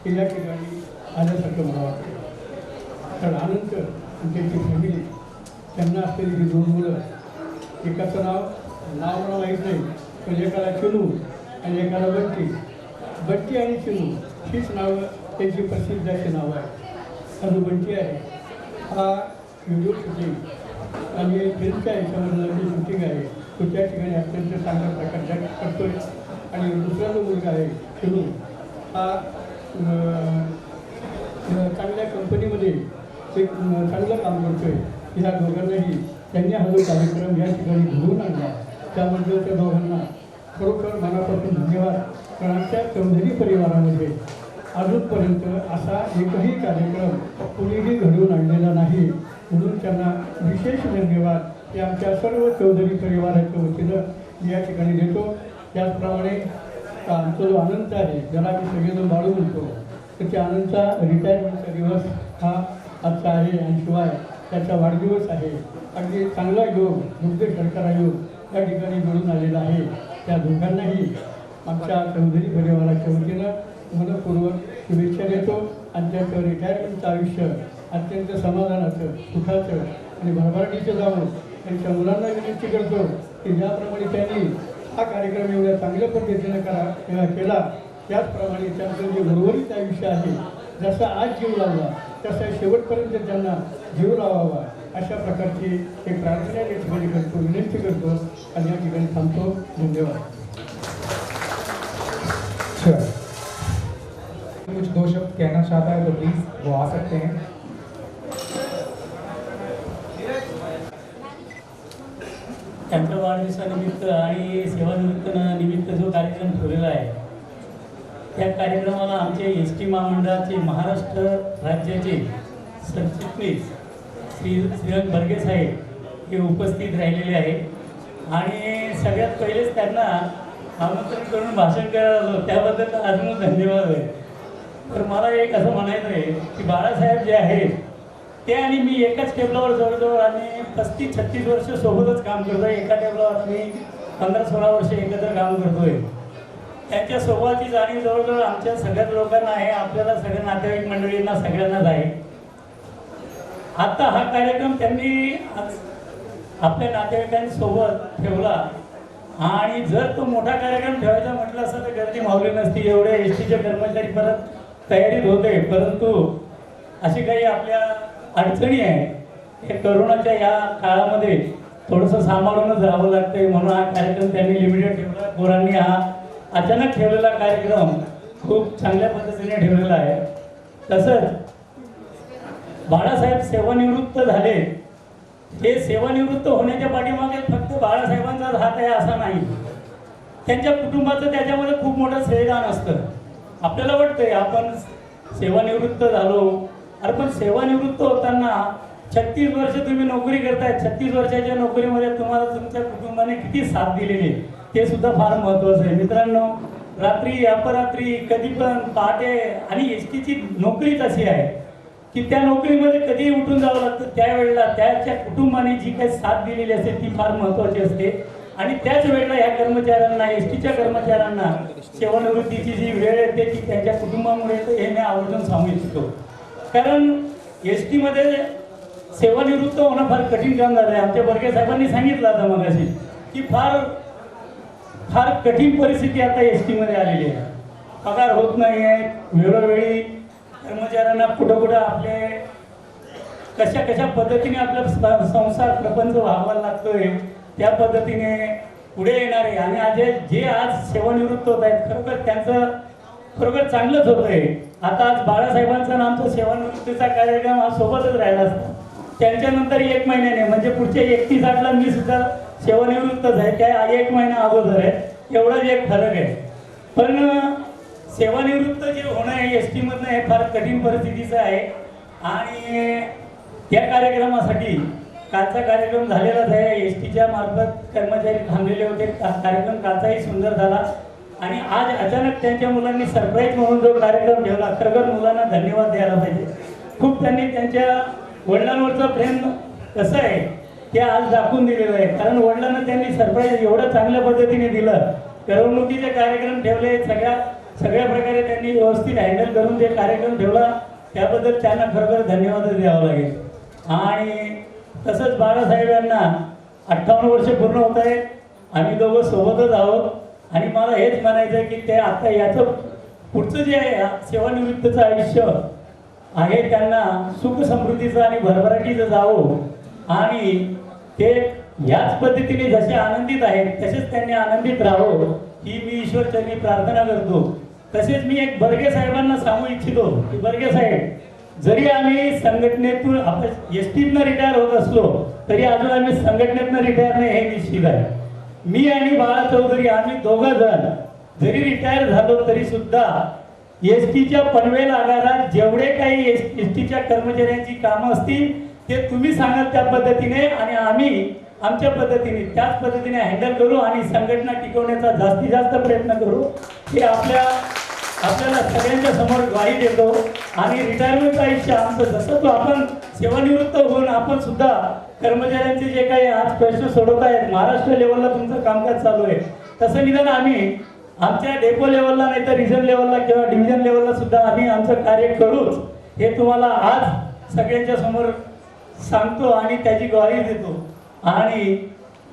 केल्या ठिकाणी आल्यासारखं मला वाटतं. कारण अनंत त्याची फॅमिली त्यांना असलेली ही 2 मुलं, एकाचं नाव मला माहीत नाही, पण एकाला चिनू आणि एकाला बट्टी. बट्टी आणि चिनू हीच नावं त्यांची प्रसिद्ध अशी नावं आहेत. हा जो बट्टी आहे हा व्हिडिओ शूटिंग आणि फिल्मच्या ह्याच्यामधलं जे शूटिंग आहे तो त्या ठिकाणी अत्यंत चांगल्या प्रकारच्या करतो आहे. आणि दुसरा जो मुलगा आहे चिनू हा चांगल्या कंपनीमध्ये एक चांगलं काम करतो आहे. ह्या दोघांनाही त्यांनी हा जो कार्यक्रम या ठिकाणी घडवून आणला त्याबद्दल त्या दोघांना खरोखर मनापासून धन्यवाद. कारण आमच्या चौधरी परिवारामध्ये अजूनपर्यंत असा एकही कार्यक्रम कुणीही घडवून आणलेला नाही, म्हणून त्यांना विशेष धन्यवाद हे आमच्या सर्व चौधरी परिवाराच्या वतीनं या ठिकाणी देतो. त्याचप्रमाणे आमचा जो अनंत आहे ज्याला आम्ही सगळेजण बाळू म्हणतो, तर त्या अनंतचा रिटायरमेंटचा दिवस हा आजचा आहे आणि शिवाय त्याचा वाढदिवस आहे. अगदी चांगला योग दुर्ग सरकार योग या ठिकाणी मिळून आलेला आहे. त्या दोघांनाही आमच्या चौधरी परिवाराच्या वतीनं मनपूर्वक शुभेच्छा देतो आणि त्याचं रिटायरमेंटचं आयुष्य अत्यंत समाधानाचं, सुखाचं आणि भरभराटीचं जावं. त्यांच्या मुलांना विनंती करतो की ज्याप्रमाणे त्यांनी हा कार्यक्रम एवढ्या चांगल्या पद्धतीनं केला त्याचप्रमाणे त्यांचं जे उर्वरित आयुष्य आहे जसा आज जीव लावला तसा शेवटपर्यंत त्यांना जीव लावावा अशा प्रकारची एक प्रार्थना या ठिकाणी करतो, विनंती करतो आणि या ठिकाणी थांबतो. धन्यवाद. कुछ 2 शब्द कहना चाहता है तो प्लीज वो आ सकते हैं. त्यांच्या वाढदिवसानिमित्त आणि सेवानिमित्त जो कार्यक्रम ठेवलेला आहे त्या कार्यक्रमाला आमचे एस.टी. महामंडळाचे महाराष्ट्र राज्याचे सरचिटणीस श्रीरंग बर्गे साहेब हे उपस्थित राहिलेले आहे. आणि सगळ्यात पहिलेच त्यांना आमंत्रण करून भाषण करायला आलो त्याबद्दल अजून धन्यवाद आहे. तर मला एक असं म्हणायचं आहे की बाळासाहेब जे आहेत ते आणि मी एकाच टेबलावर जवळजवळ आम्ही 35-36 वर्ष सोबतच काम करतो आहे. एका टेबलावर आम्ही 15-16 वर्ष एकत्र काम करतो आहे. त्यांच्या स्वभावाची जाणीव जवळजवळ आमच्या सगळ्याच लोकांना आहे, आपल्याला सगळ्या नातेवाईक मंडळींना सगळ्यांनाच आहे. आता हा कार्यक्रम त्यांनी आपल्या नातेवाईकांसोबत ठेवला आणि जर तो मोठा कार्यक्रम ठेवायचा म्हटलं असं तर गर्दी मावली नसती. एवढे एस.टीचे कर्मचारी परत तयारीत होते, परंतु अशी काही आपल्या अडचणी आहे. हे करोनाच्या या काळामध्ये थोडंसं सांभाळूनच राहावं लागतंय, म्हणून हा कार्यक्रम त्यांनी लिमिटेड ठेवला. पोरांनी हा अचानक ठेवलेला कार्यक्रम खूप चांगल्या पद्धतीने ठेवलेला आहे. तसंच बाळासाहेब सेवानिवृत्त झाले. हे सेवानिवृत्त होण्याच्या पाठीमागे फक्त बाळासाहेबांचाच हात आहे असा नाही, त्यांच्या कुटुंबाचं त्याच्यामध्ये खूप मोठं श्रेयदान असतं. आपल्याला वाटतंय आपण सेवानिवृत्त झालो, अरे पण सेवानिवृत्त होताना 36 वर्ष तुम्ही नोकरी करताय. 36 वर्षाच्या नोकरीमध्ये तुम्हाला तुमच्या कुटुंबाने किती साथ दिलेली ते सुद्धा फार महत्त्वाचं आहे. मित्रांनो, रात्री अपरात्री कधी पण पहाटे, आणि एस टीची नोकरीच अशी आहे की त्या नोकरीमध्ये कधी उठून जावं लागतं. त्यावेळेला त्याच्या कुटुंबाने जी काही साथ दिलेली असते ती फार महत्त्वाची असते. आणि त्याच वेळेला ह्या कर्मचाऱ्यांना, एस टीच्या कर्मचाऱ्यांना सेवानिवृत्तीची जी वेळ येते ती त्यांच्या कुटुंबामुळे येते, हे मी आवर्जून सांगू इच्छितो. कारण एस टीमध्ये सेवानिवृत्त होणं फार कठीण काम झालं आहे. आमच्या बर्गे साहेबांनी सांगितलं आता मगाशी की फार फार कठीण परिस्थिती आता एस टीमध्ये आलेली आहे. पगार होत नाही आहे, वेळोवेळी कर्मचाऱ्यांना कुठं कुठं आपले कशा पद्धतीने आपला संसार प्रपंच व्हावा लागतोय त्या पद्धतीने पुढे येणार आहे. आणि आज सेवानिवृत्त होत आहेत, खरोखर त्यांचं खरोखर चांगलंच होत आहे. आता आज बाळासाहेबांचा आणि आमचा सेवानिवृत्तीचा कार्यक्रम हा सोबतच राहिला असता. त्यांच्यानंतर 1 महिन्याने म्हणजे पुढच्या 31/8ला मी सुद्धा सेवानिवृत्तच आहे, त्या 1 महिना अगोदर आहे. एवढाच एक फरक आहे. पण सेवानिवृत्त जे होणं आहे एस टीमधनं हे फार कठीण परिस्थितीचं आहे. आणि त्या कार्यक्रमासाठी कालचा कार्यक्रम झालेलाच आहे. एस टीच्या मार्फत कर्मचारी थांबलेले होते. कार्यक्रम कालचाही सुंदर झाला. आणि आज अचानक त्यांच्या मुलांनी सरप्राईज म्हणून जो कार्यक्रम ठेवला, खरोखर मुलांना धन्यवाद द्यायला पाहिजे. खूप त्यांनी त्यांच्या वडिलांवरचं प्रेम कसं आहे ते आज दाखवून दिलेलं आहे. कारण वडिलांना त्यांनी सरप्राईज एवढं चांगल्या पद्धतीने दिलं. करमणुकीचे कार्यक्रम ठेवले, सगळ्या प्रकारे त्यांनी व्यवस्थित हँडल करून जे कार्यक्रम ठेवला त्याबद्दल त्यांना खरोखर धन्यवाद द्यावा लागेल. आणि तसंच बाळासाहेब यांना 58 वर्ष पूर्ण होत आहेत. आम्ही दोघं सोबतच आहोत. आणि मला हेच म्हणायचं आहे की ते आता याचं पुढचं जे आहे सेवानिवृत्तीचं आयुष्य आहे त्यांना सुख समृद्धीचं आणि भरभराटीचं जावं. आणि ते याच पद्धतीने जसे आनंदित आहेत तसेच त्यांनी आनंदित राहावं ही मी ईश्वरचरणी प्रार्थना करतो. तसेच मी एक बर्गे साहेबांना सांगू इच्छितो की बर्गे साहेब, जरी आम्ही संघटनेतून एस टीतनं रिटायर होत असलो तरी अजून आम्ही संघटनेतनं रिटायर नाही हे निश्चित आहे. मी आणि बाळा चौधरी आम्ही दोघं जण जरी रिटायर झालो तरी सुद्धा एस टीच्या पनवेल आगारात जेवढे काही एस टीच्या कर्मचाऱ्यांची कामं असतील ते तुम्ही सांगाल त्या पद्धतीने आणि आम्ही आमच्या पद्धतीने त्याच पद्धतीने हँडल करू आणि संघटना टिकवण्याचा जास्तीत जास्त प्रयत्न करू. हे आपल्याला सगळ्यांच्या समोर ग्वाही देतो. आणि रिटायरमेंट आयुष्य आमचं जसं तो आपण सेवानिवृत्त होऊन आपण सुद्धा कर्मचाऱ्यांचे जे काही आज प्रश्न सोडवत आहेत, महाराष्ट्र लेवलला तुमचं कामकाज चालू आहे, तसं निदान आम्ही आमच्या डेपो लेवलला नाही तर रिजन लेवलला किंवा डिव्हिजन लेवलला सुद्धा आम्ही आमचं कार्य करूच हे तुम्हाला आज सगळ्यांच्या समोर सांगतो आणि त्याची ग्वाही देतो. आणि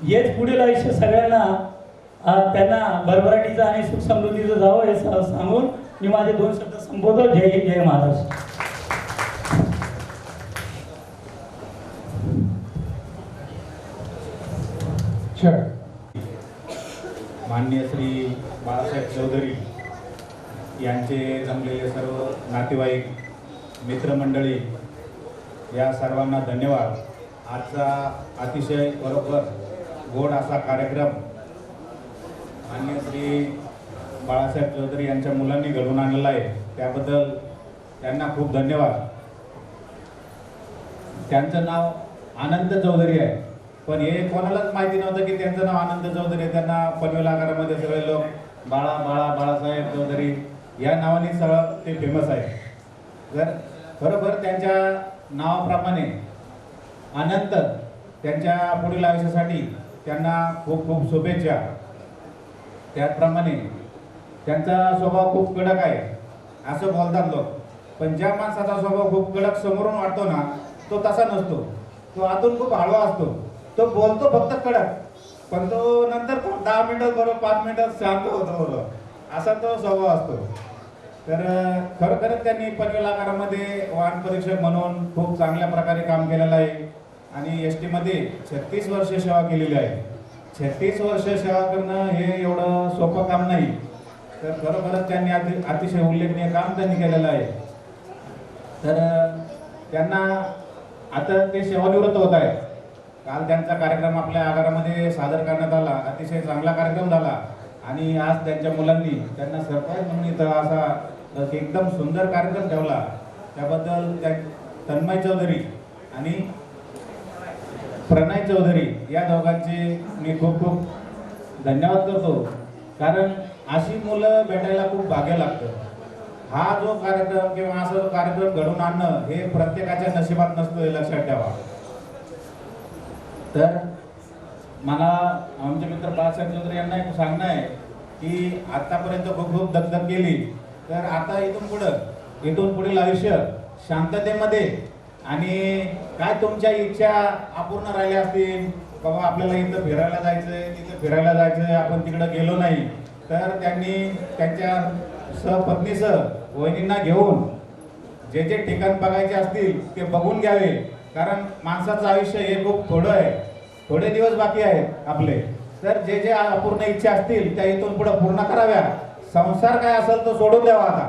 हेच पुढील आयुष्य सगळ्यांना त्यांना भरभराटीचं आणि सुख समृद्धीचं जावं हे सांगून मी माझे 2 शब्द संबोधतो. जय हिंद, जय महाराष्ट्र. माननीय श्री बाळासाहेब चौधरी यांचे जमलेले सर्व नातेवाईक, मित्रमंडळी या सर्वांना धन्यवाद. आजचा अतिशय बरोबर गोड असा कार्यक्रम माननीय श्री बाळासाहेब चौधरी यांच्या मुलांनी घडवून आणलेला आहे, त्याबद्दल त्यांना खूप धन्यवाद. त्यांचं नाव आनंद चौधरी आहे, पण हे कोणालाच माहिती नव्हतं की त्यांचं नाव आनंद चौधरी आहे. त्यांना पनवेल आगारामध्ये सगळे लोक बाळासाहेब चौधरी या नावाने सगळं ते फेमस आहे. जर बरोबर त्यांच्या नावाप्रमाणे अनंत त्यांच्या पुढील आयुष्यासाठी त्यांना खूप खूप शुभेच्छा. त्याचप्रमाणे त्यांचा स्वभाव खूप कडक आहे असं बोलतात लोक, पण ज्या माणसाचा स्वभाव खूप कडक समोरून वाटतो ना तो तसा नसतो. तो आतून खूप हळवा असतो. तो बोलतो फक्त कडक, पण तो नंतर 10 मिनिटात बरोबर 5 मिनिटात शांत होतो बरोबर, असा तो स्वभाव असतो. तर खरोखरच त्यांनी पनवेल आगारामध्ये वाहन परीक्षक म्हणून खूप चांगल्या प्रकारे काम केलेलं आहे. आणि एस टीमध्ये 36 वर्ष सेवा केलेली आहे. 36 वर्ष सेवा करणं हे एवढं सोपं काम नाही. तर खरोखरच त्यांनी अतिशय उल्लेखनीय काम त्यांनी केलेलं आहे. तर त्यांना आता ते सेवानिवृत्त होत आहे. काल त्यांचा कार्यक्रम आपल्या आगारामध्ये सादर करण्यात आला. अतिशय चांगला कार्यक्रम झाला आणि आज त्यांच्या मुलांनी त्यांना सरप्राईज म्हणून इथं असा एकदम सुंदर कार्यक्रम ठेवला. त्याबद्दल तन्मय चौधरी आणि प्रणय चौधरी या दोघांचे मी खूप खूप धन्यवाद करतो. कारण अशी मुलं भेटायला खूप भाग्य लागतं. हा जो कार्यक्रम किंवा असा जो कार्यक्रम घडवून आणणं हे प्रत्येकाच्या नशिबात नसतं, हे लक्षात ठेवा. तर मला आमचे मित्र बाळासाहेब चौधरी यांना एक सांगणं आहे की आतापर्यंत खूप खूप दगदग केली, तर आता इथून पुढील आयुष्य शांततेमध्ये आणि काय तुमच्या इच्छा अपूर्ण राहिल्या असतील, बाबा आपल्याला इथं फिरायला जायचंय, तिथं फिरायला जायचंय, आपण तिकडं गेलो नाही, तर त्यांनी त्यांच्या सहपत्नीसह वहिनींना घेऊन जे जे ठिकाण बघायचे असतील ते बघून घ्यावे. कारण माणसाचं आयुष्य हे खूप थोडं आहे, थोडे दिवस बाकी आहेत आपले. तर जे जे अपूर्ण इच्छा असतील त्या इथून पुढे पूर्ण कराव्या. संसार काय असेल तो सोडून द्यावा. आता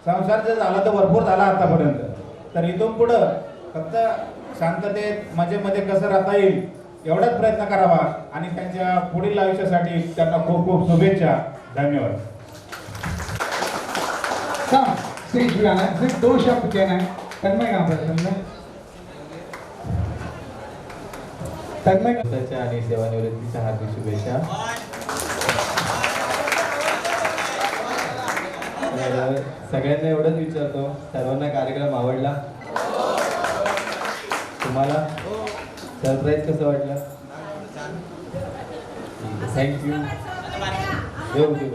संसार जे झाला तर भरपूर झाला आतापर्यंत. तर इथून पुढं फक्त शांततेत मजेमध्ये कसं राहता येईल एवढाच प्रयत्न करावा आणि त्यांच्या पुढील आयुष्यासाठी त्यांना खूप खूप शुभेच्छा. धन्यवाद. स्टेज पे आना है, सिर्फ 2 शब्द कहना है. तन्मय कहाँ पर? तन्मय आणि सेवानिवृत्तीच्या हार्दिक शुभेच्छा. सगळ्यांना एवढंच विचारतो, सर्वांना कार्यक्रम आवडला? तुम्हाला सरप्राईज कसं वाटलं? थँक्यू. देऊ देऊ.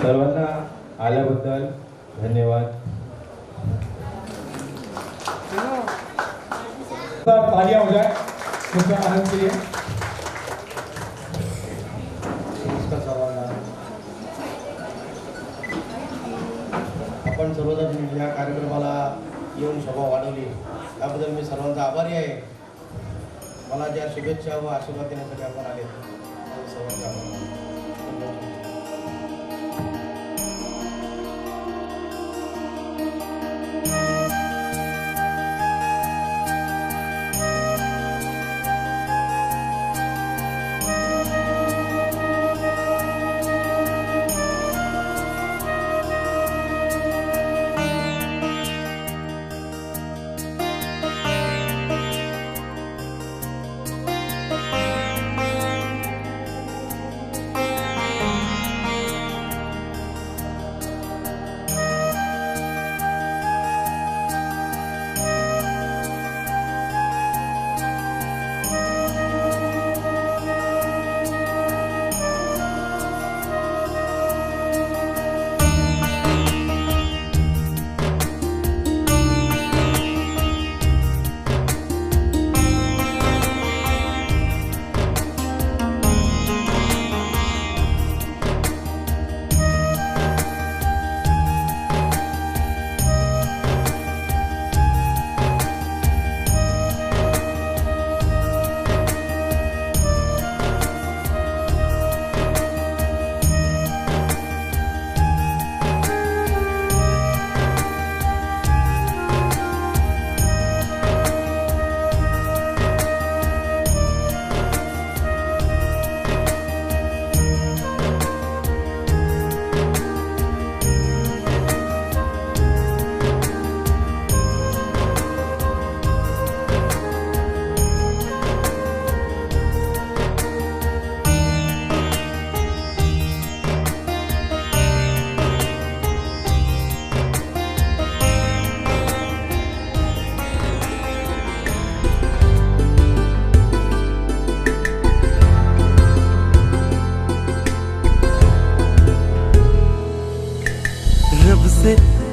सर्वांना आल्याबद्दल धन्यवाद. तालियां हो जाए उसका आनंद के लिए. आपण सर्वजण या कार्यक्रमाला येऊन सभा वाढवली त्याबद्दल मी सर्वांचा आभारी आहे. मला ज्या शुभेच्छा व आशीर्वाद देण्यासाठी आपण आले सर्वांचा आभार.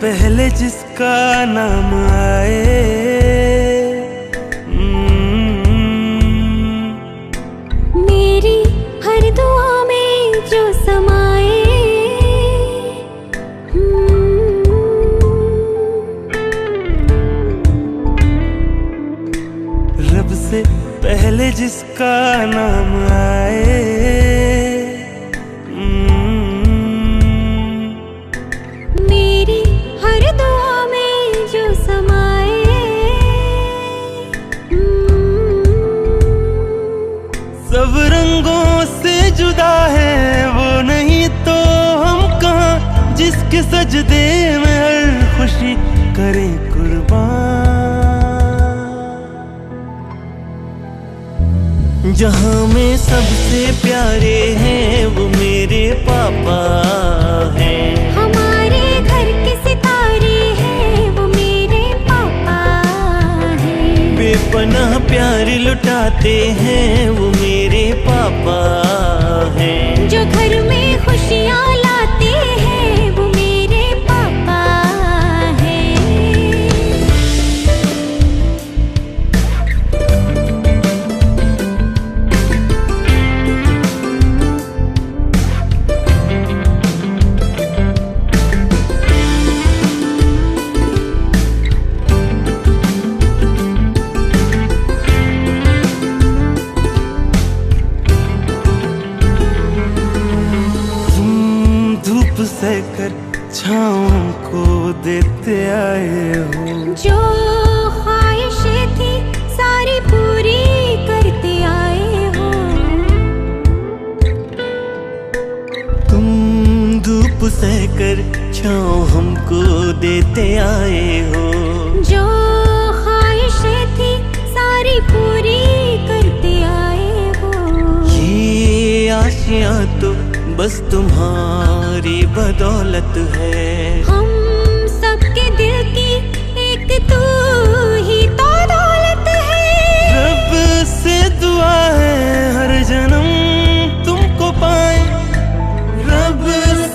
पहले जिसका नाम आए मेरी हर दुआ में जो समाए सजदे में हर खुशी करे कुर्बान। जहां में सबसे प्यारे हैं वो मेरे पापा हैं। हमारे घर के सितारे हैं वो मेरे पापा हैं। बेपनाह प्यार लुटाते हैं वो मेरे पापा हैं। जो घर में खुशियाँ लाते हैं वो मेरे पापा हैं। सहकर छाँव को देते आए हो। जो ख्वाहिशें थी सारी पूरी करते आए हो। तुम धूप सहकर छाँव हमको देते आए हो। जो ख्वाहिशें थी सारी पूरी करते आए हो। ये आशियाँ तो बस तुम्हारी बदौलत है। हम सबके दिल की एक तू ही तो दौलत है। रब से दुआ है हर जन्म तुमको पाए। रब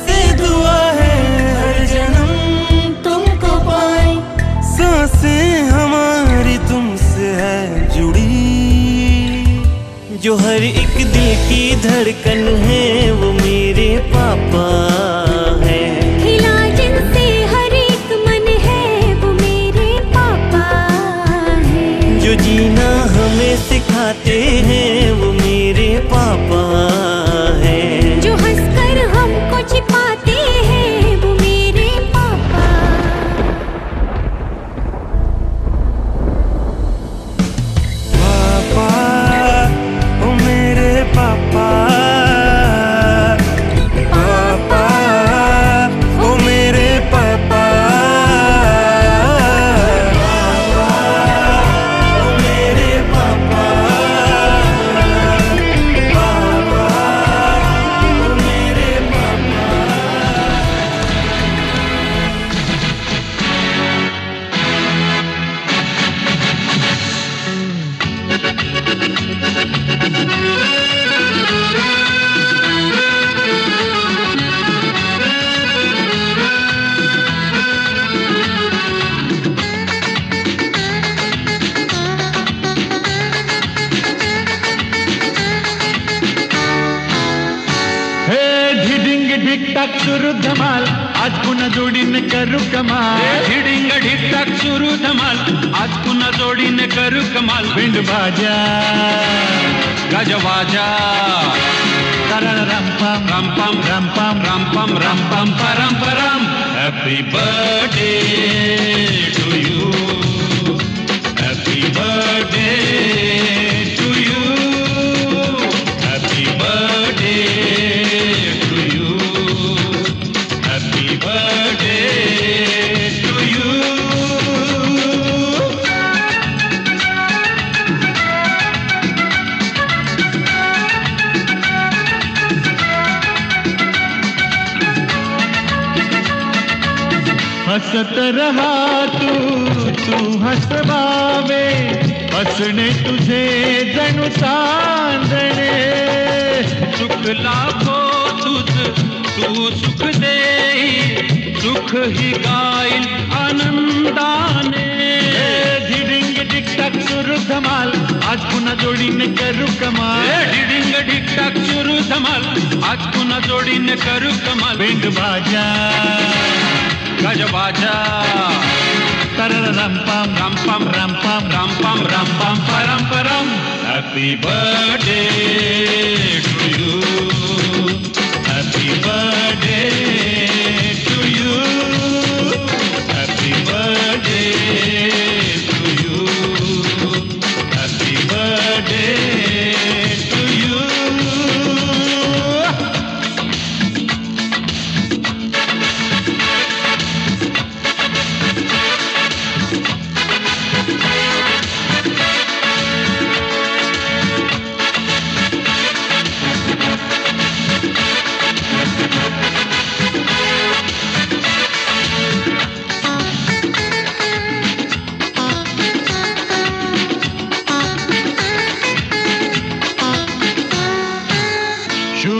से दुआ है हर जन्म तुमको पाए। सांसें हमारी तुमसे है जुड़ी। जो हर एक दिल की धड़कन है वो मेरे पापा है। खिला जिनसे हर एक मन है वो मेरे पापा है। जो जीना हमें सिखाते हैं वो मेरे पापा है। जो हंसकर हमको छिपाते हैं वो मेरे पापा। पापा ओ मेरे पापा। पापा ओ मेरे पापा। पापा ओ मेरे पापा। पापा ओ मेरे पापा। हे ढिडिंग ढिक टाक सुरू धमाल आज पुन्हा जोडीने करू कमाल। ढिडिंग ढिक टाक सुरू धमाल आज पुन्हा जोडीने करू कमाल। भिंड भाजा गजवाजा तरर रंपम रंपम रंपम रंपम रंपम परम परम। Happy birthday to you. Happy birthday to you. Happy birthday to you. Happy birthday to you. हसत रहा तू हसवावे। हसणे तुझे जणू चांदणे। सुख लाभो तुझ तू सुख देई। सुख ही गाईल आनंदाने। ढिडिंग ढिक टाक सुरू धमाल आज पुन्हा जोडीने करू कमाल। ढिडिंग ढिक टाक सुरू धमाल आज पुन्हा जोडीने करू कमाल। भिंड भाजा गजवाजा तरर रंपम रंपम रंपम रंपम रंपम परम परम। Happy birthday to you. Happy birthday to you. Happy birthday to you. Happy birthday to you.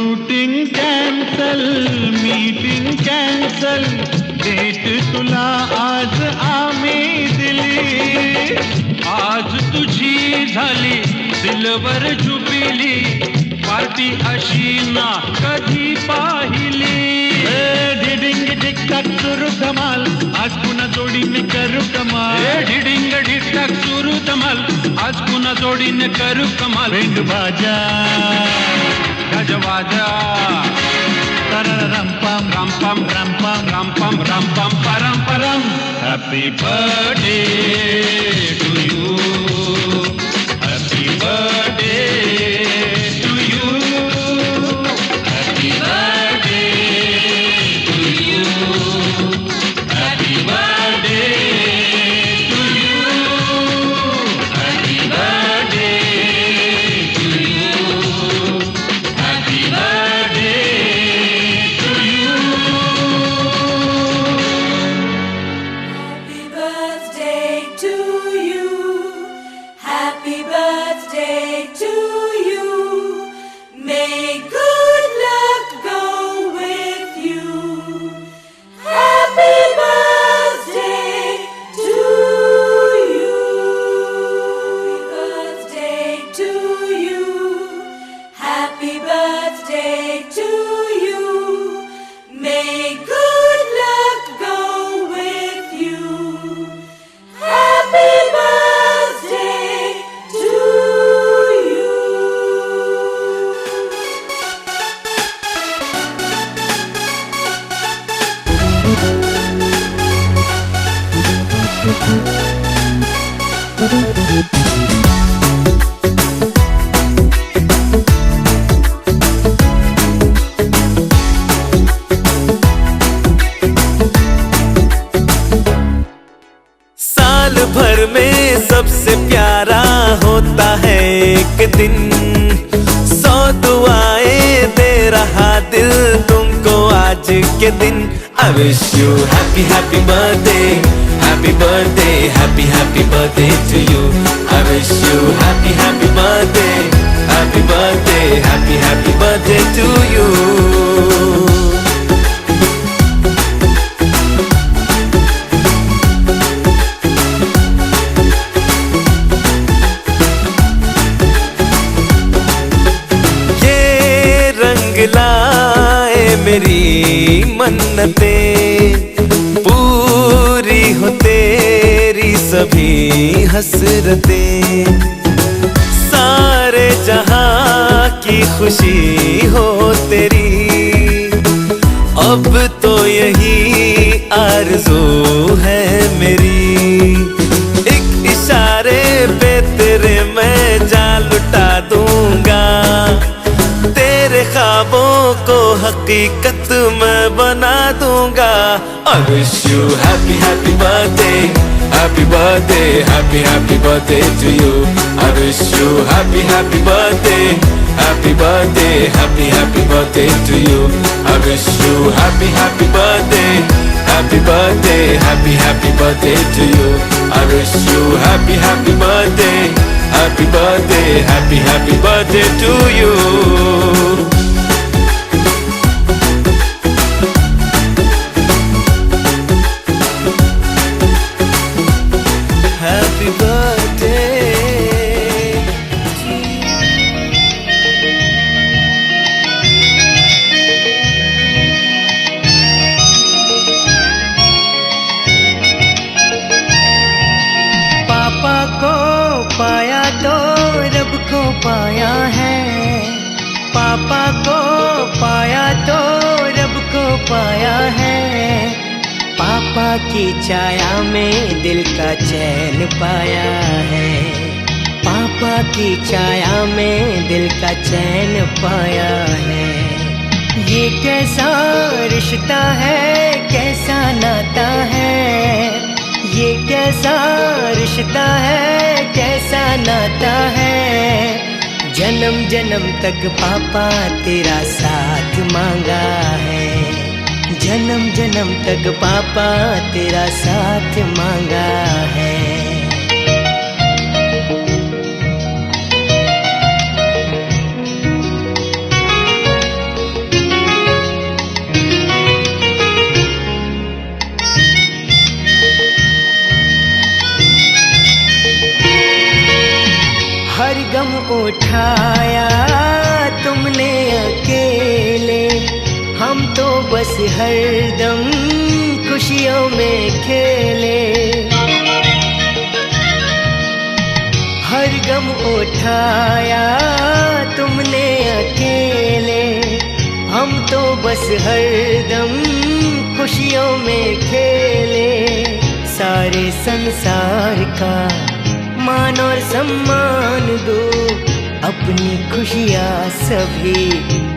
Shooting cancel, meeting cancel, date तुला आज आम्ही दिली. आज तुझी झाली सिल्वर जुबिली, पार्टी अशी ना कधी पाहिली. ढिडिंग ढिकटाक सुरू धमाल, आज पुन्हा जोडीने करू कमाल. ढिडिंग ढिकटाक सुरू धमाल, आज पुन्हा जोडीने करू कमाल. भेंड बाजा गजवाजा, तररम पम राम पम राम पम राम पम राम पम परम परम. Happy birthday to you, happy birthday to you, happy birthday to you, happy birthday to you, happy birthday to you, happy birthday to you. Happy birthday to you. May good luck go with you. Happy birthday to you. Happy birthday to you. May good luck go with you. Happy birthday to you. साल भर में सबसे प्यारा होता है एक दिन. 100 दुआएं दे रहा दिल तुमको आज के दिन. I wish you happy happy birthday, happy birthday, happy happy birthday to you. I wish you happy happy birthday, happy birthday, happy happy birthday to you. लाए मेरी मन्नतें, पूरी हो तेरी सभी हसरतें. सारे जहां की खुशी हो तेरी, अब तो यही आरज़ू है मेरी. एक इशारे पे तेरे मैं जान लुटा दूंगा, तेरे ख्वाबों को हकीकत मैं बना दूंगा. I wish you happy happy birthday, happy birthday, happy happy birthday to you. I wish you happy happy birthday, happy birthday, happy happy birthday to you. I wish you happy happy birthday, happy birthday, happy happy birthday to you. I wish you happy happy birthday, happy birthday, happy happy birthday to you. Happy birthday. पापा को पाया तो रब को पाया है. पापा को पाया तो रब को पाया है. पापा की छाया में दिल का चैन पाया है. पापा की छाया में दिल का चैन पाया है. ये कैसा रिश्ता है, कैसा नाता है. ये कैसा रिश्ता है, कैसा नाता है. जन्म जन्म तक पापा तेरा साथ मांगा है. जन्म जन्म तक पापा तेरा साथ मांगा है. उठाया तुमने अकेले, हम तो बस हरदम खुशियों में खेले। हर गम उठाया तुमने अकेले, हम तो बस हरदम खुशियों में खेले। सारे संसार का मान और सम्मान दो, अपनी खुशियाँ सभी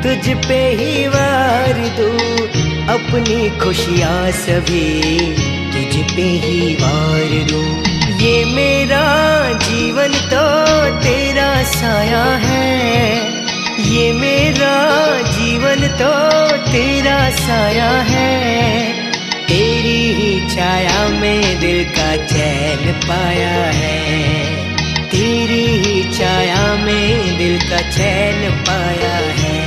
तुझ पे ही वार दो, अपनी खुशियाँ सभी तुझ पे ही वार दो। ये मेरा जीवन तो तेरा साया है, ये मेरा जीवन तो तेरा साया है। तेरी ही छाया में दिल का चैन पाया है, तेरी ही छाया में दिल का चैन पाया है।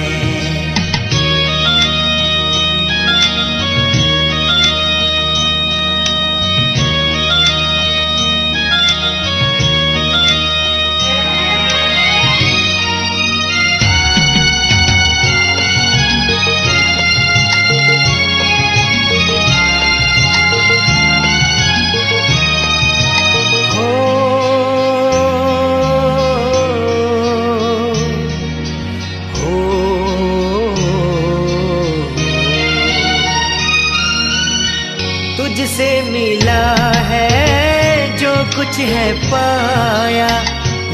तुझसे मिला है जो कुछ है पाया,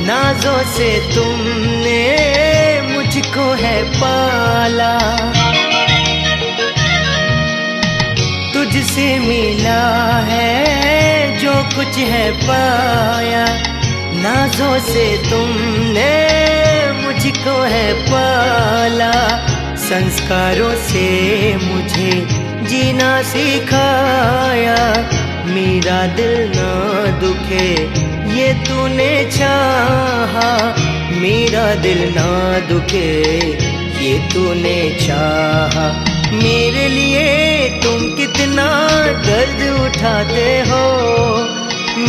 नाजों से तुमने मुझको है पाला। तुझसे मिला है जो कुछ है पाया, नाजों से तुमने मुझको है पाला। संस्कारों से मुझे जीना सिखाया, मेरा दिल ना दुखे ये तूने चाहा, मेरा दिल ना दुखे ये तूने चाहा। मेरे लिए तुम कितना दर्द उठाते हो,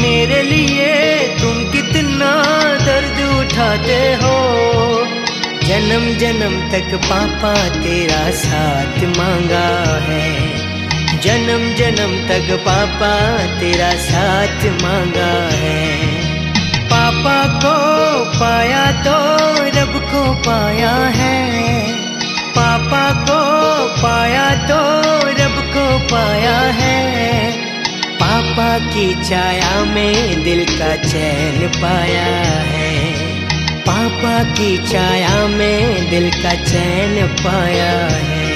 मेरे लिए तुम कितना दर्द उठाते हो। जन्म जन्म तक पापा तेरा साथ मांगा है, जन्म जन्म तक पापा तेरा साथ मांगा है। पापा को पाया तो रब को पाया है, पापा को पाया तो रब को पाया है। पापा की छाया में दिल का चैन पाया है, पापा की छाया में दिल का चैन पाया है।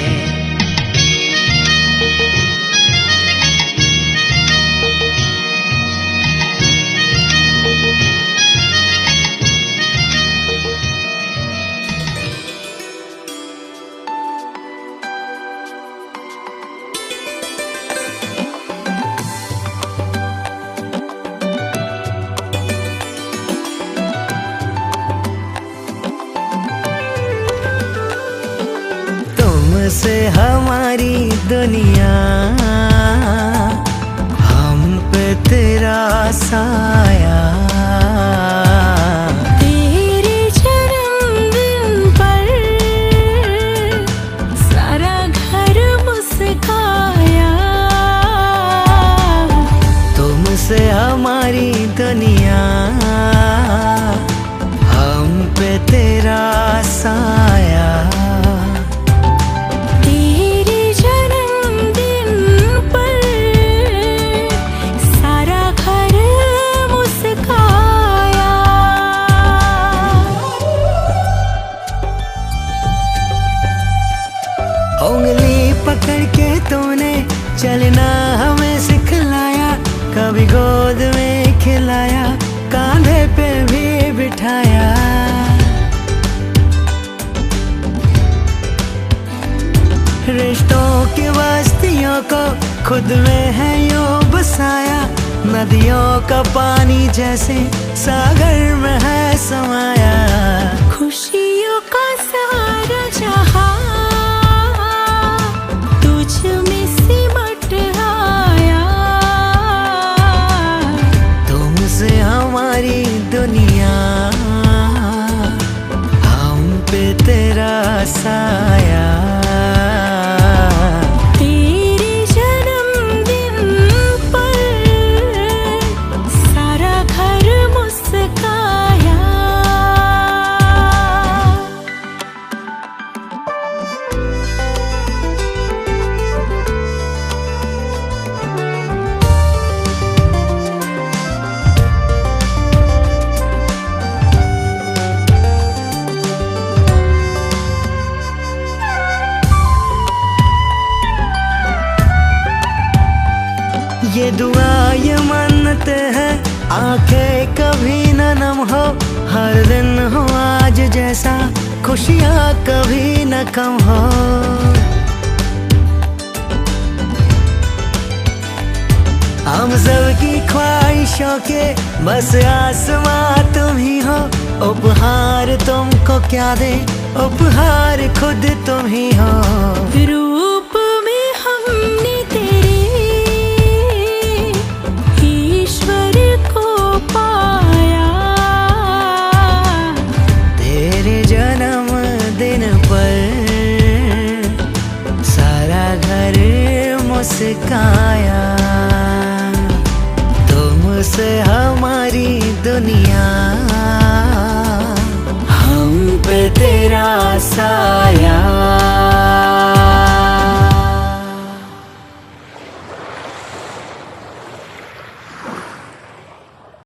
से हमारी दुनिया, हम पे तेरा साया। तेरे जन्मदिन पर सारा घर मुस्काया, तुमसे हमारी दुनिया, हम पे तेरा साया। उंगली पकड़ के तूने चलना हमें सिखलाया, कभी गोद में खिलाया, कांधे पे भी बिठाया। रिश्तों की बस्तियों को खुद में है यूं बसाया, नदियों का पानी जैसे सागर में है समाया। खुशियों का सारा जहां में सिमट आया, तुमसे हमारी दुनिया, ये दुआ ये मन्नत है, आंखें कभी न नम हो, हर दिन हो आज जैसा, खुशियाँ कभी न कम हो। हम सब की ख्वाहिशों के बस आसमां तुम ही हो, उपहार तुमको क्या दे, उपहार खुद तुम ही हो। रूप में हमने तेरे ईश्वर को पाया, तेरे जन्मदिन पर सारा घर मुस्काया, तुमसे हमारी दुनिया, हम पे तेरा सा